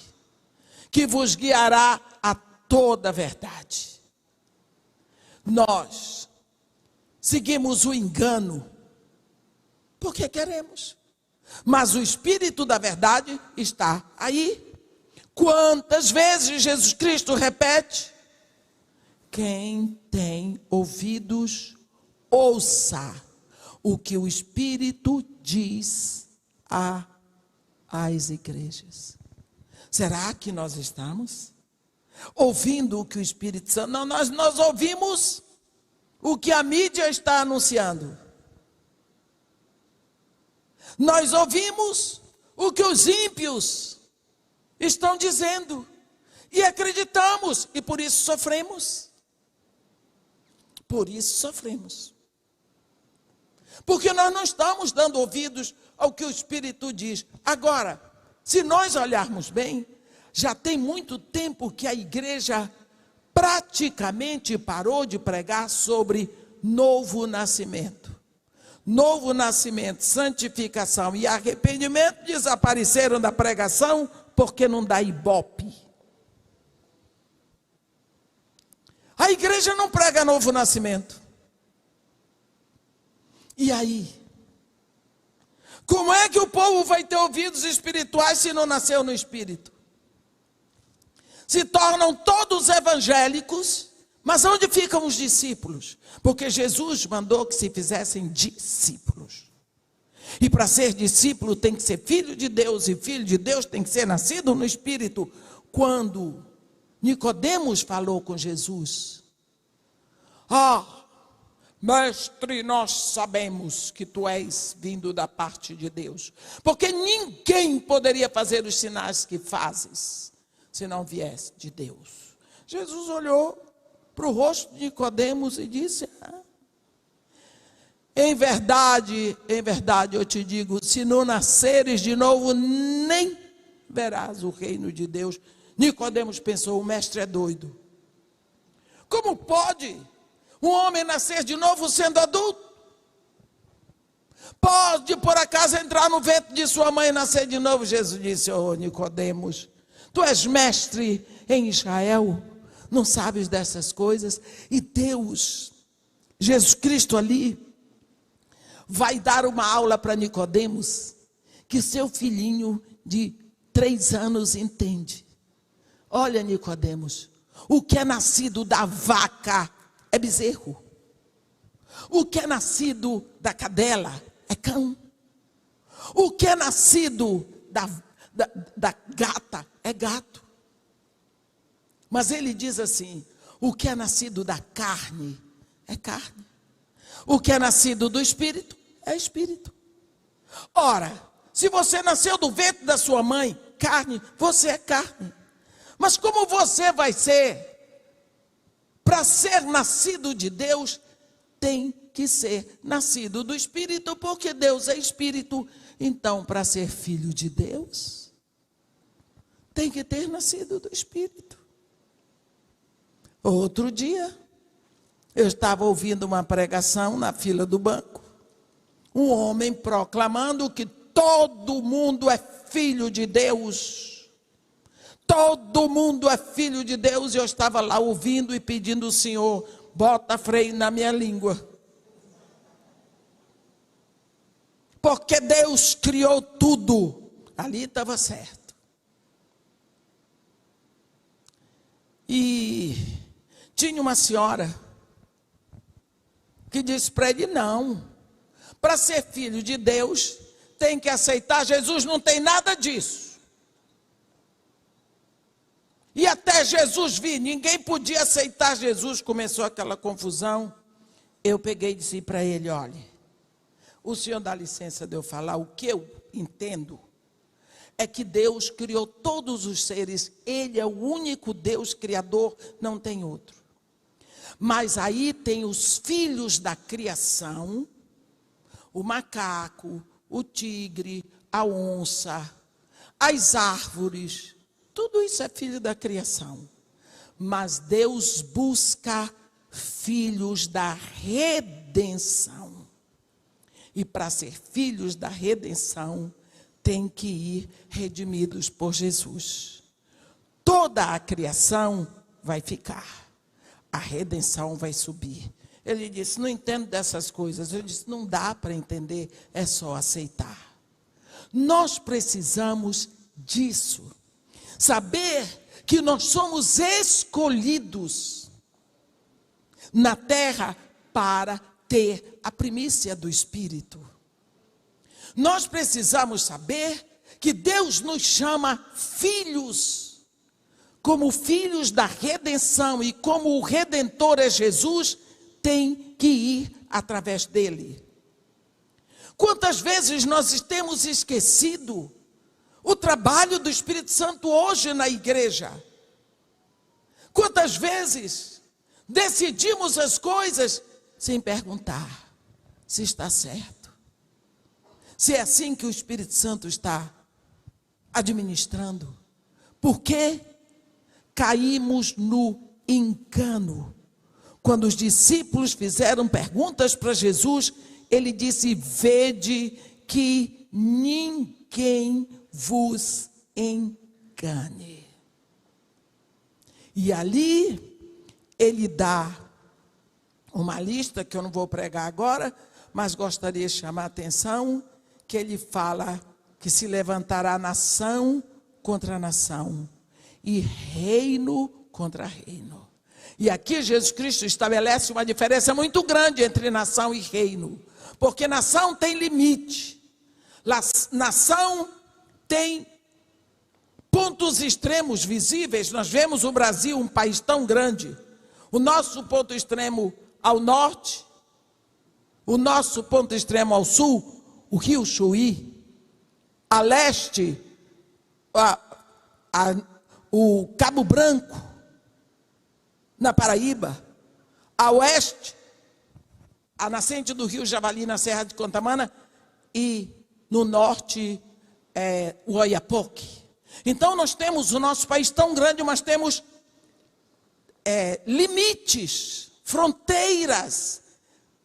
que vos guiará a toda a verdade. Nós seguimos o engano, porque queremos, mas o Espírito da verdade está aí. Quantas vezes Jesus Cristo repete, quem tem ouvidos, ouça o que o Espírito diz às igrejas. Será que nós estamos ouvindo o que o Espírito Santo... Não, nós ouvimos o que a mídia está anunciando. Nós ouvimos o que os ímpios estão dizendo e acreditamos, e por isso sofremos. Por isso sofremos. Porque nós não estamos dando ouvidos ao que o Espírito diz. Agora, se nós olharmos bem, já tem muito tempo que a igreja praticamente parou de pregar sobre novo nascimento. Novo nascimento, santificação e arrependimento desapareceram da pregação porque não dá ibope. A igreja não prega novo nascimento. E aí? Como é que o povo vai ter ouvidos espirituais se não nasceu no Espírito? Se tornam todos evangélicos, mas onde ficam os discípulos? Porque Jesus mandou que se fizessem discípulos. E para ser discípulo tem que ser filho de Deus, e filho de Deus tem que ser nascido no Espírito. Quando Nicodemos falou com Jesus: mestre, nós sabemos que tu és vindo da parte de Deus, porque ninguém poderia fazer os sinais que fazes se não viesse de Deus. Jesus olhou para o rosto de Nicodemos e disse: em verdade eu te digo, se não nasceres de novo, nem verás o reino de Deus. Nicodemos pensou: o mestre é doido. Como pode um homem nascer de novo sendo adulto? Pode por acaso entrar no ventre de sua mãe e nascer de novo? Jesus disse: Nicodemos, tu és mestre em Israel, não sabes dessas coisas? E Deus, Jesus Cristo ali, vai dar uma aula para Nicodemos, que seu filhinho de 3 anos entende. Olha, Nicodemos, o que é nascido da vaca é bezerro. O que é nascido da cadela é cão. O que é nascido da gata é gato. Mas ele diz assim: o que é nascido da carne é carne. O que é nascido do Espírito é Espírito. Ora, se você nasceu do ventre da sua mãe, carne, você é carne. Mas como você vai ser? Para ser nascido de Deus, tem que ser nascido do Espírito, porque Deus é Espírito. Então, para ser filho de Deus, tem que ter nascido do Espírito. Outro dia, eu estava ouvindo uma pregação na fila do banco. Um homem proclamando que todo mundo é filho de Deus. Todo mundo é filho de Deus. E eu estava lá ouvindo e pedindo ao Senhor: bota freio na minha língua. Porque Deus criou tudo. Ali estava certo. E tinha uma senhora que disse para ele: não, para ser filho de Deus tem que aceitar Jesus. Não tem nada disso. E até Jesus vir, ninguém podia aceitar Jesus. Começou aquela confusão. Eu peguei e disse para ele: olha, o senhor dá licença de eu falar? O que eu entendo é que Deus criou todos os seres. Ele é o único Deus criador, não tem outro. Mas aí tem os filhos da criação: o macaco, o tigre, a onça, as árvores. Tudo isso é filho da criação. Mas Deus busca filhos da redenção. E para ser filhos da redenção, tem que ir redimidos por Jesus. Toda a criação vai ficar. A redenção vai subir. Ele disse: não entendo dessas coisas. Eu disse: não dá para entender, é só aceitar. Nós precisamos disso. Saber que nós somos escolhidos na terra para ter a primícia do Espírito. Nós precisamos saber que Deus nos chama filhos, como filhos da redenção, e como o Redentor é Jesus, tem que ir através dele. Quantas vezes nós temos esquecido o trabalho do Espírito Santo hoje na igreja? Quantas vezes decidimos as coisas sem perguntar se está certo, se é assim que o Espírito Santo está administrando? Porque caímos no engano. Quando os discípulos fizeram perguntas para Jesus, ele disse: vede que ninguém vos engane. E ali ele dá uma lista que eu não vou pregar agora, mas gostaria de chamar a atenção, que ele fala que se levantará nação contra nação e reino contra reino. E aqui Jesus Cristo estabelece uma diferença muito grande entre nação e reino, porque nação tem limite, nação tem pontos extremos visíveis. Nós vemos o Brasil, um país tão grande, o nosso ponto extremo ao norte, o nosso ponto extremo ao sul, o rio Chuí, a leste, o Cabo Branco, na Paraíba, a oeste, a nascente do rio Javali, na Serra de Contamana, e no norte, o Oiapoque. Então nós temos o nosso país tão grande, mas temos limites, fronteiras,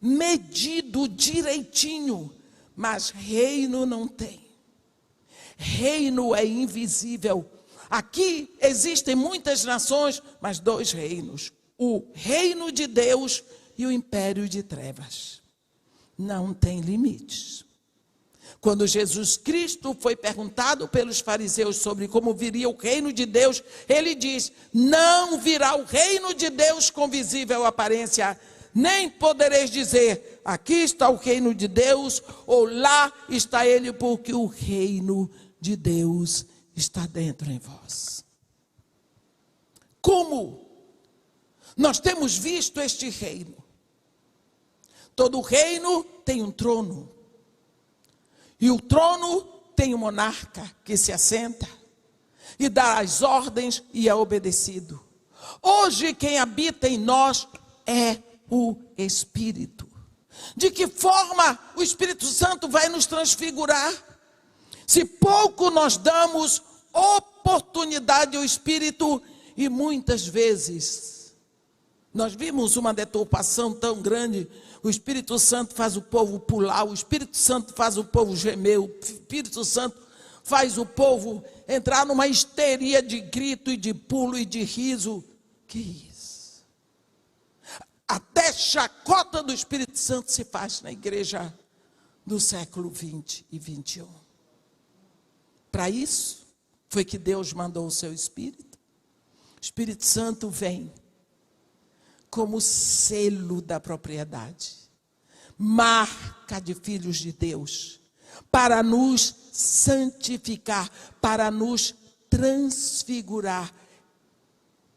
medido direitinho, mas reino não tem. Reino é invisível. Aqui existem muitas nações, mas dois reinos: o reino de Deus e o império de trevas. Não tem limites. Quando Jesus Cristo foi perguntado pelos fariseus sobre como viria o reino de Deus, ele diz: não virá o reino de Deus com visível aparência, nem podereis dizer: aqui está o reino de Deus, ou lá está ele, porque o reino de Deus está dentro em vós. Como nós temos visto este reino? Todo reino tem um trono, e o trono tem um monarca que se assenta e dá as ordens e é obedecido. Hoje quem habita em nós é o Espírito. De que forma o Espírito Santo vai nos transfigurar? Se pouco nós damos oportunidade ao Espírito, e muitas vezes nós vimos uma deturpação tão grande. O Espírito Santo faz o povo pular, o Espírito Santo faz o povo gemer, o Espírito Santo faz o povo entrar numa histeria de grito e de pulo e de riso. Que isso? Até chacota do Espírito Santo se faz na igreja do século 20 e 21. Para isso foi que Deus mandou o seu Espírito. O Espírito Santo vem como selo da propriedade, marca de filhos de Deus, para nos santificar, para nos transfigurar.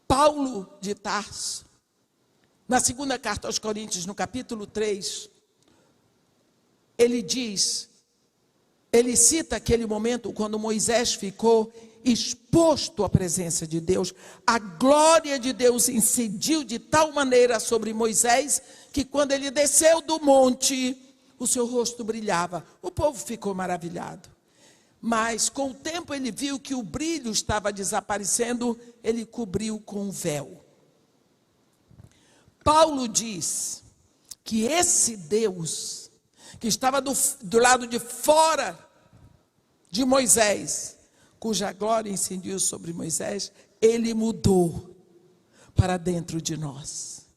Paulo de Tarso, na segunda carta aos Coríntios, no capítulo 3, ele diz, ele cita aquele momento quando Moisés ficou exposto à presença de Deus. A glória de Deus incidiu de tal maneira sobre Moisés, que quando ele desceu do monte, o seu rosto brilhava. O povo ficou maravilhado. Mas com o tempo ele viu que o brilho estava desaparecendo, ele cobriu com um véu. Paulo diz que esse Deus, que estava do lado de fora de Moisés, cuja glória incidiu sobre Moisés, ele mudou para dentro de nós.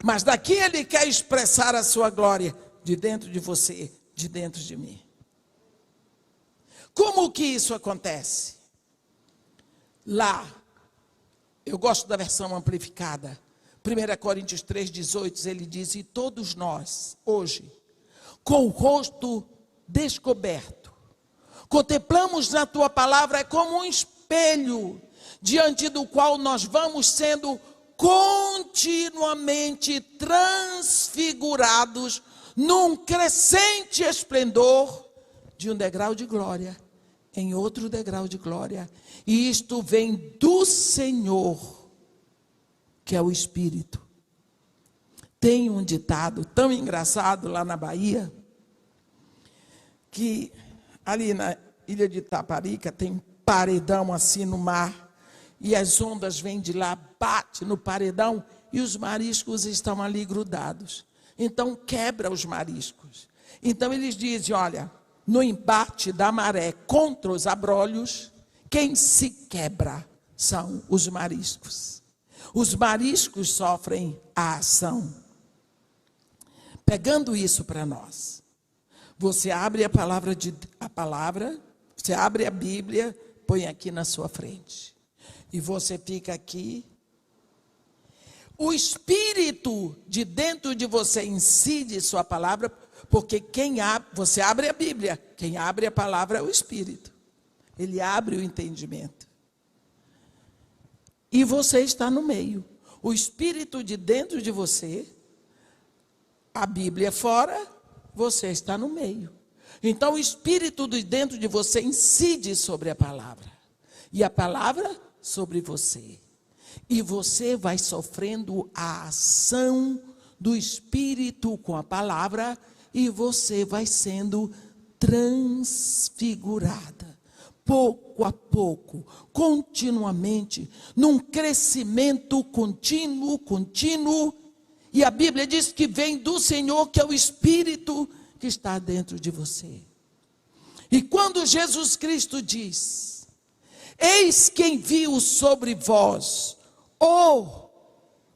Mas daqui ele quer expressar a sua glória de dentro de você, de dentro de mim. Como que isso acontece? Lá, eu gosto da versão amplificada, 1 Coríntios 3,18, ele diz: e todos nós, hoje, com o rosto descoberto, contemplamos na tua palavra, é como um espelho, diante do qual nós vamos sendo continuamente transfigurados num crescente esplendor de um degrau de glória em outro degrau de glória. E isto vem do Senhor, que é o Espírito. Tem um ditado tão engraçado lá na Bahia, que ali na ilha de Itaparica tem um paredão assim no mar, e as ondas vêm de lá, bate no paredão, e os mariscos estão ali grudados. Então quebra os mariscos. Então eles dizem, olha, no embate da maré contra os abrolhos, quem se quebra são os mariscos. Os mariscos sofrem a ação. Pegando isso para nós, você abre você abre a Bíblia, põe aqui na sua frente. E você fica aqui. O Espírito de dentro de você incide sua palavra, porque você abre a Bíblia, quem abre a palavra é o Espírito. Ele abre o entendimento. E você está no meio. O Espírito de dentro de você, a Bíblia fora, você está no meio. Então o Espírito de dentro de você incide sobre a palavra. E a palavra sobre você. E você vai sofrendo a ação do Espírito com a palavra, e você vai sendo transfigurada, pouco a pouco, continuamente, num crescimento contínuo, e a Bíblia diz que vem do Senhor, que é o Espírito que está dentro de você. E quando Jesus Cristo diz, eis que envio sobre vós,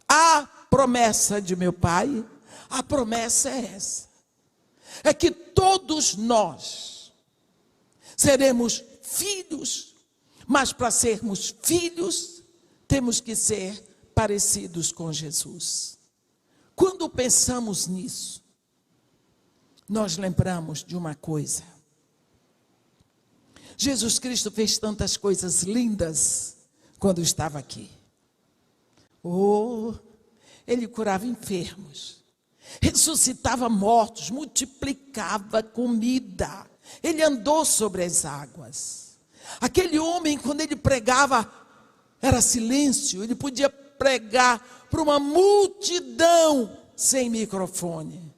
a promessa de meu Pai, a promessa é essa, é que todos nós seremos filhos, mas para sermos filhos, temos que ser parecidos com Jesus. Quando pensamos nisso, nós lembramos de uma coisa. Jesus Cristo fez tantas coisas lindas quando estava aqui. Ele curava enfermos, ressuscitava mortos, multiplicava comida. Ele andou sobre as águas. Aquele homem, quando ele pregava, era silêncio. Ele podia pregar para uma multidão sem microfone.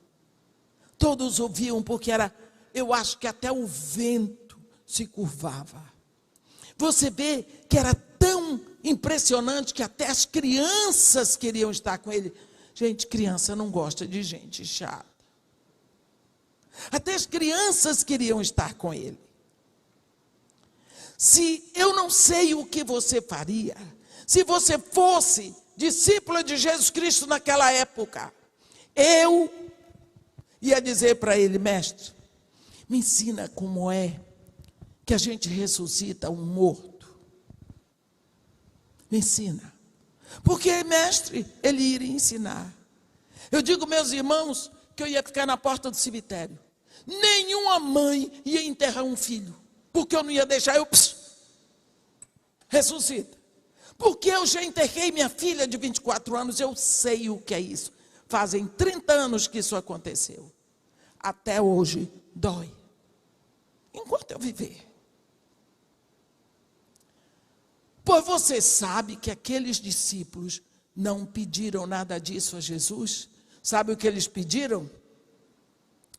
Todos ouviam, porque eu acho que até o vento se curvava. Você vê que era tão impressionante que até as crianças queriam estar com ele. Gente, criança não gosta de gente chata. Até as crianças queriam estar com ele. Se eu não sei o que você faria, se você fosse discípula de Jesus Cristo naquela época, eu ia dizer para ele, mestre, me ensina como é que a gente ressuscita um morto. Me ensina. Porque, mestre, ele iria ensinar. Eu digo, meus irmãos, que eu ia ficar na porta do cemitério. Nenhuma mãe ia enterrar um filho, porque eu não ia deixar, ressuscita. Porque eu já enterrei minha filha de 24 anos, eu sei o que é isso. Fazem 30 anos que isso aconteceu. Até hoje dói. Enquanto eu viver. Pois você sabe que aqueles discípulos não pediram nada disso a Jesus. Sabe o que eles pediram?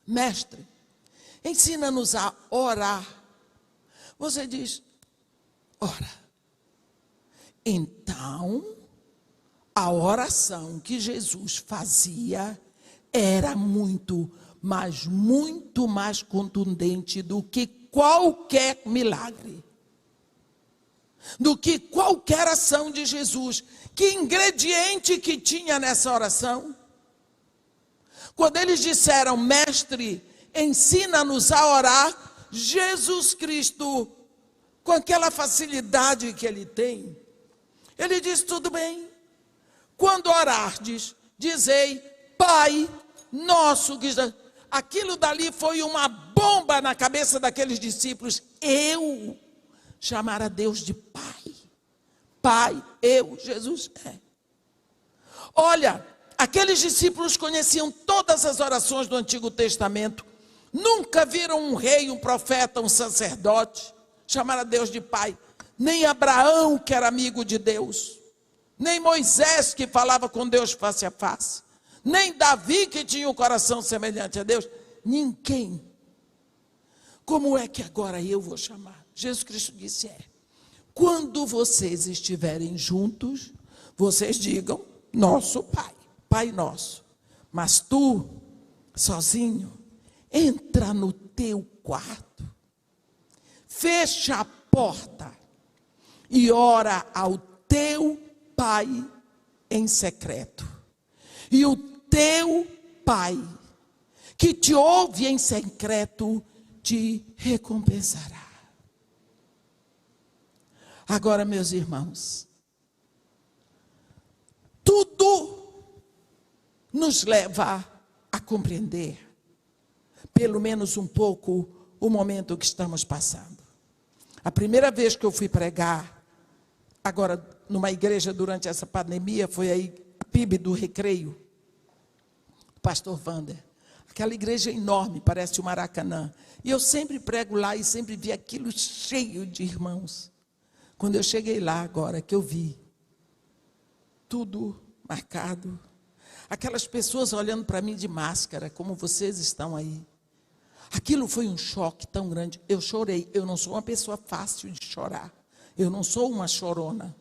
Mestre, ensina-nos a orar. Você diz, ora. Então, a oração que Jesus fazia era muito mais contundente do que qualquer milagre. Do que qualquer ação de Jesus. Que ingrediente que tinha nessa oração? Quando eles disseram, mestre, ensina-nos a orar, Jesus Cristo, com aquela facilidade que ele tem, ele diz, tudo bem. Quando orardes, dizei, Pai nosso, que está... Aquilo dali foi uma bomba na cabeça daqueles discípulos. Eu chamar a Deus de Pai. Pai, Jesus é. Olha, Aqueles discípulos conheciam todas as orações do Antigo Testamento, nunca viram um rei, um profeta, um sacerdote chamar a Deus de Pai, nem Abraão, que era amigo de Deus, nem Moisés, que falava com Deus face a face, nem Davi, que tinha um coração semelhante a Deus, ninguém. Como é que agora eu vou chamar? Jesus Cristo disse, quando vocês estiverem juntos, vocês digam, nosso Pai, Pai nosso, mas tu, sozinho, entra no teu quarto, fecha a porta e ora ao teu Pai em secreto. E o teu Pai, que te ouve em secreto, te recompensará. Agora, meus irmãos, tudo nos leva a compreender, pelo menos um pouco, o momento que estamos passando. A primeira vez que eu fui pregar, agora numa igreja durante essa pandemia, foi aí a PIB do Recreio, o pastor Wander. Aquela igreja enorme, parece o Maracanã. E eu sempre prego lá e sempre vi aquilo cheio de irmãos. Quando eu cheguei lá agora, que eu vi tudo marcado, aquelas pessoas olhando para mim de máscara, como vocês estão aí. Aquilo foi um choque tão grande. Eu chorei. Eu não sou uma pessoa fácil de chorar. Eu não sou uma chorona.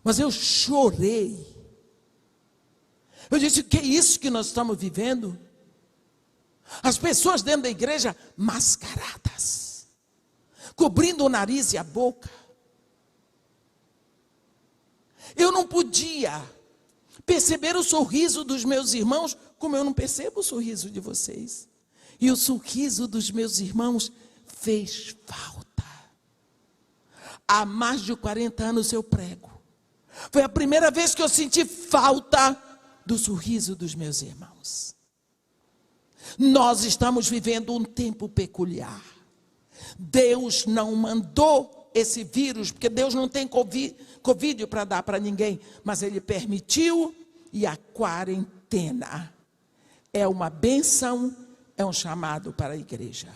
Mas eu chorei. Eu disse, o que é isso que nós estamos vivendo? As pessoas dentro da igreja mascaradas, cobrindo o nariz e a boca. Eu não podia perceber o sorriso dos meus irmãos, como eu não percebo o sorriso de vocês. E o sorriso dos meus irmãos fez falta. Há mais de 40 anos eu prego. Foi a primeira vez que eu senti falta do sorriso dos meus irmãos. Nós estamos vivendo um tempo peculiar. Deus não mandou esse vírus, porque Deus não tem Covid para dar para ninguém, mas Ele permitiu, e a quarentena é uma bênção, é um chamado para a igreja.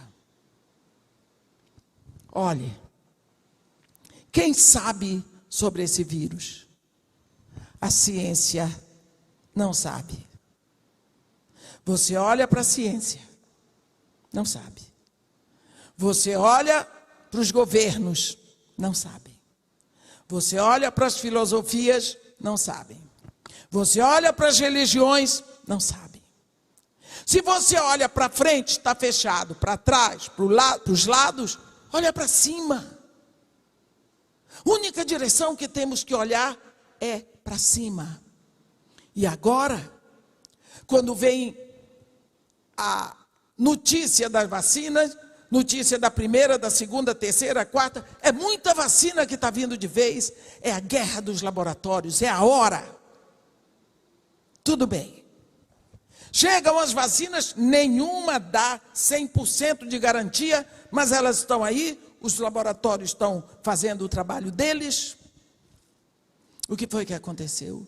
Olhe, quem sabe sobre esse vírus? A ciência não sabe. Você olha para a ciência, não sabe. Você olha para os governos, não sabem. Você olha para as filosofias, não sabem. Você olha para as religiões, não sabem. Se você olha para frente, está fechado. Para trás, para os lados, olha para cima. A única direção que temos que olhar é para cima. E agora, quando vem a notícia das vacinas, notícia da primeira, da segunda, terceira, quarta, é muita vacina que está vindo de vez, é a guerra dos laboratórios, é a hora. Tudo bem. Chegam as vacinas, nenhuma dá 100% de garantia, mas elas estão aí, os laboratórios estão fazendo o trabalho deles. O que foi que aconteceu?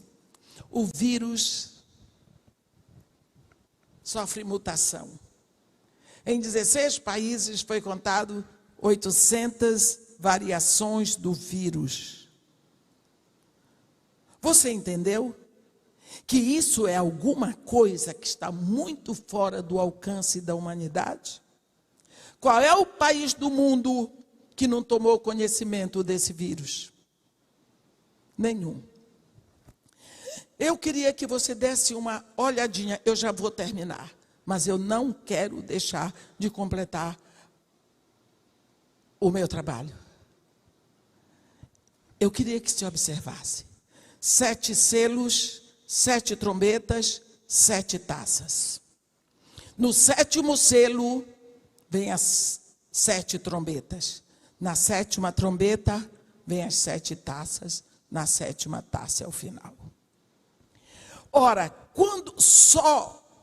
O vírus sofre mutação. Em 16 países foi contado 800 variações do vírus. Você entendeu? Que isso é alguma coisa que está muito fora do alcance da humanidade? Qual é o país do mundo que não tomou conhecimento desse vírus? Nenhum. Eu queria que você desse uma olhadinha, eu já vou terminar, mas eu não quero deixar de completar o meu trabalho. Eu queria que você observasse. 7 selos, 7 trombetas, 7 taças. No 7º selo, vem as 7 trombetas. Na 7ª trombeta, vem as 7 taças. Na 7ª taça é o final. Ora,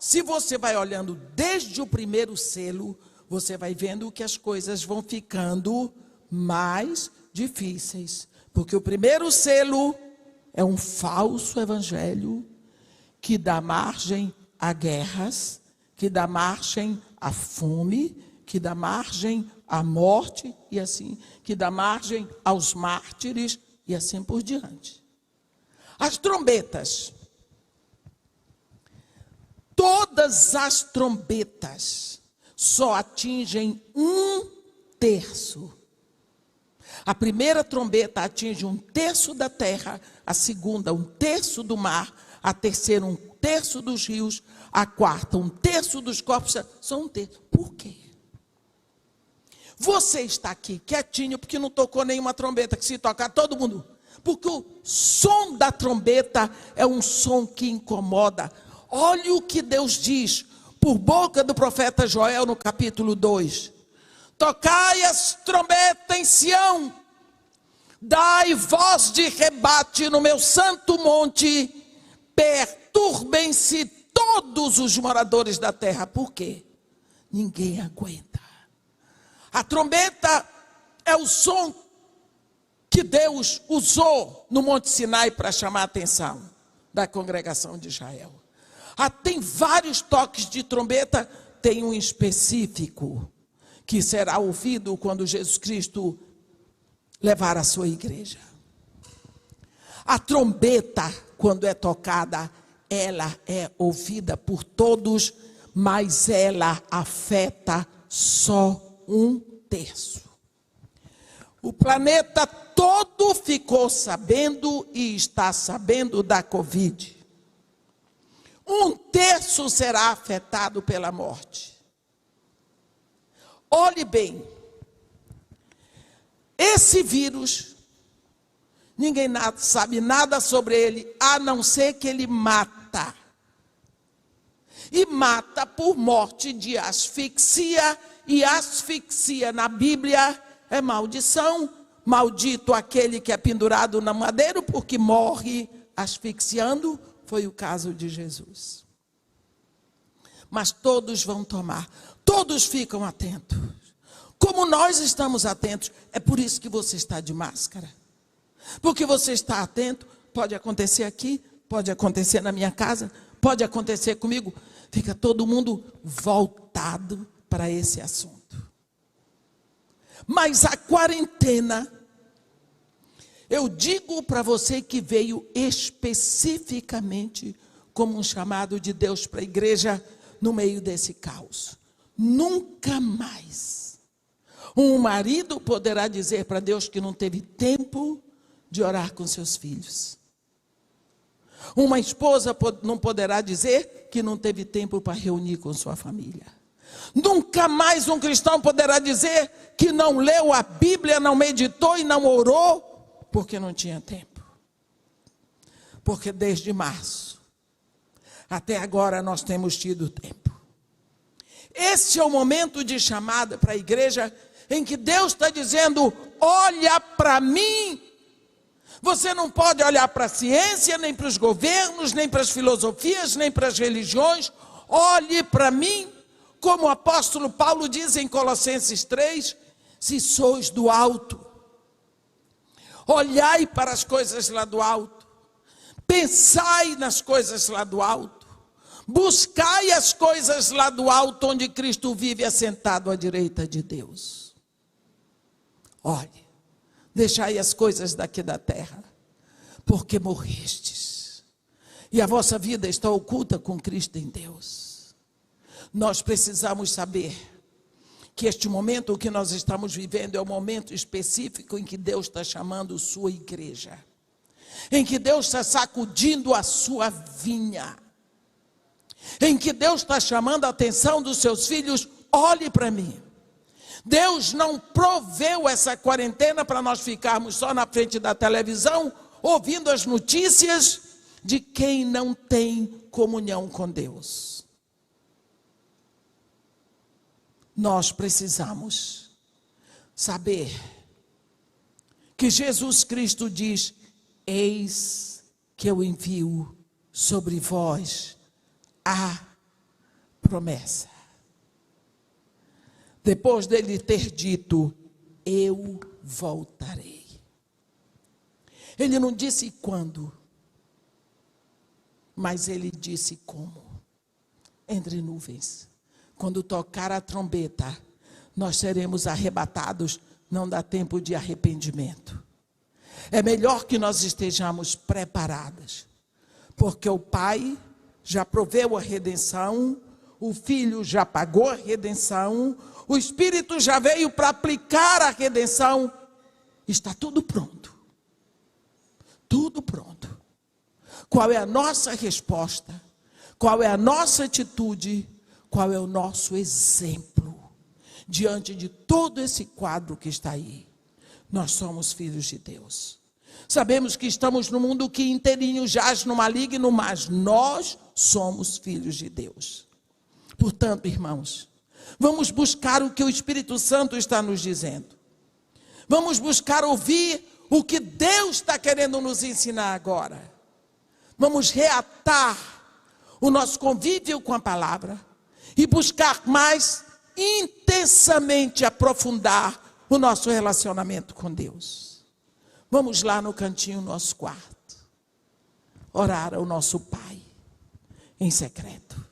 se você vai olhando desde o primeiro selo, você vai vendo que as coisas vão ficando mais difíceis. Porque o primeiro selo é um falso evangelho que dá margem a guerras, que dá margem à fome, que dá margem à morte, e assim, que dá margem aos mártires, e assim por diante. As trombetas. Todas as trombetas só atingem 1/3. A primeira trombeta atinge 1/3 da terra, a segunda 1/3 do mar, a terceira 1/3 dos rios, a quarta 1/3 dos corpos, só 1/3. Por quê? Você está aqui quietinho porque não tocou nenhuma trombeta, que se tocar todo mundo. Porque o som da trombeta é um som que incomoda. Olhe o que Deus diz por boca do profeta Joel no capítulo 2. Tocai as trombetas em Sião, dai voz de rebate no meu santo monte, perturbem-se todos os moradores da terra. Por quê? Ninguém aguenta. A trombeta é o som que Deus usou no Monte Sinai para chamar a atenção da congregação de Israel. Tem vários toques de trombeta, tem um específico que será ouvido quando Jesus Cristo levar a sua igreja. A trombeta, quando é tocada, ela é ouvida por todos, mas ela afeta só 1/3. O planeta todo ficou sabendo e está sabendo da Covid. 1/3 será afetado pela morte. Olhe bem, esse vírus, ninguém sabe nada sobre ele, a não ser que ele mata. E mata por morte de asfixia, e asfixia na Bíblia é maldição. Maldito aquele que é pendurado no madeiro, porque morre asfixiando. Foi o caso de Jesus. Mas todos vão tomar, todos ficam atentos. Como nós estamos atentos, é por isso que você está de máscara. Porque você está atento, pode acontecer aqui, pode acontecer na minha casa, pode acontecer comigo. Fica todo mundo voltado para esse assunto. Mas a quarentena, eu digo para você que veio especificamente como um chamado de Deus para a igreja no meio desse caos. Nunca mais um marido poderá dizer para Deus que não teve tempo de orar com seus filhos. Uma esposa não poderá dizer que não teve tempo para reunir com sua família. Nunca mais um cristão poderá dizer que não leu a Bíblia, não meditou e não orou, porque não tinha tempo. Porque desde março até agora nós temos tido tempo. Este é o momento de chamada para a igreja em que Deus está dizendo: olha para mim. Você não pode olhar para a ciência, nem para os governos, nem para as filosofias, nem para as religiões. Olhe para mim, como o apóstolo Paulo diz em Colossenses 3, se sois do alto, olhai para as coisas lá do alto, pensai nas coisas lá do alto, buscai as coisas lá do alto, onde Cristo vive assentado à direita de Deus. Olhe, deixai as coisas daqui da terra, porque morrestes, e a vossa vida está oculta com Cristo em Deus. Nós precisamos saber que este momento que nós estamos vivendo é um momento específico em que Deus está chamando sua igreja, em que Deus está sacudindo a sua vinha, em que Deus está chamando a atenção dos seus filhos. Olhe para mim. Deus não proveu essa quarentena para nós ficarmos só na frente da televisão, ouvindo as notícias de quem não tem comunhão com Deus. Nós precisamos saber que Jesus Cristo diz: eis que eu envio sobre vós a promessa. Depois dele ter dito: eu voltarei. Ele não disse quando. Mas ele disse como? Entre nuvens. Quando tocar a trombeta, nós seremos arrebatados, não dá tempo de arrependimento. É melhor que nós estejamos preparadas, porque o Pai já proveu a redenção, o Filho já pagou a redenção, o Espírito já veio para aplicar a redenção. Está tudo pronto. Tudo pronto. Qual é a nossa resposta? Qual é a nossa atitude? Qual é o nosso exemplo? Diante de todo esse quadro que está aí. Nós somos filhos de Deus. Sabemos que estamos no mundo que inteirinho jaz no maligno, mas nós somos filhos de Deus. Portanto, irmãos, vamos buscar o que o Espírito Santo está nos dizendo. Vamos buscar ouvir o que Deus está querendo nos ensinar agora. Vamos reatar o nosso convívio com a palavra e buscar mais intensamente aprofundar o nosso relacionamento com Deus. Vamos lá no cantinho do nosso quarto, orar ao nosso Pai em secreto.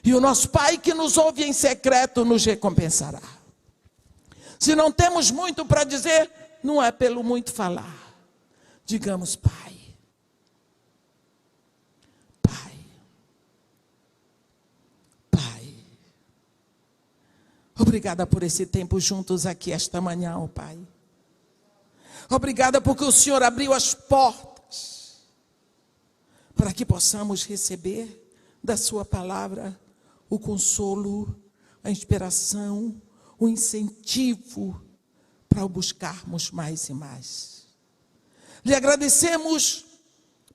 E o nosso Pai que nos ouve em secreto nos recompensará. Se não temos muito para dizer, não é pelo muito falar. Digamos, Pai, obrigada por esse tempo juntos aqui esta manhã, ó Pai. Obrigada porque o Senhor abriu as portas para que possamos receber da sua palavra o consolo, a inspiração, o incentivo para o buscarmos mais e mais. Lhe agradecemos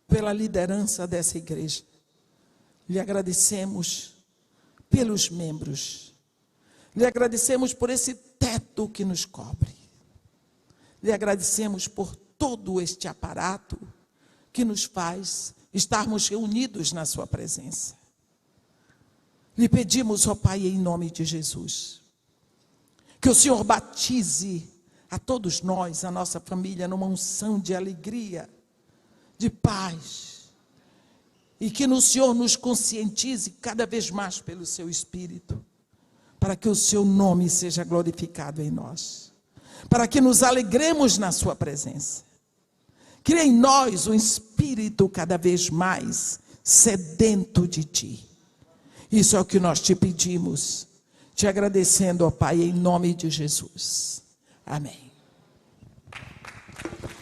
pela liderança dessa igreja. Lhe agradecemos pelos membros. Lhe agradecemos por esse teto que nos cobre. Lhe agradecemos por todo este aparato que nos faz estarmos reunidos na sua presença. Lhe pedimos, ó Pai, em nome de Jesus, que o Senhor batize a todos nós, a nossa família, numa unção de alegria, de paz, e que no Senhor nos conscientize cada vez mais pelo seu Espírito, para que o seu nome seja glorificado em nós, para que nos alegremos na sua presença. Cria em nós um espírito cada vez mais sedento de ti. Isso é o que nós te pedimos, te agradecendo, ó Pai, em nome de Jesus. Amém.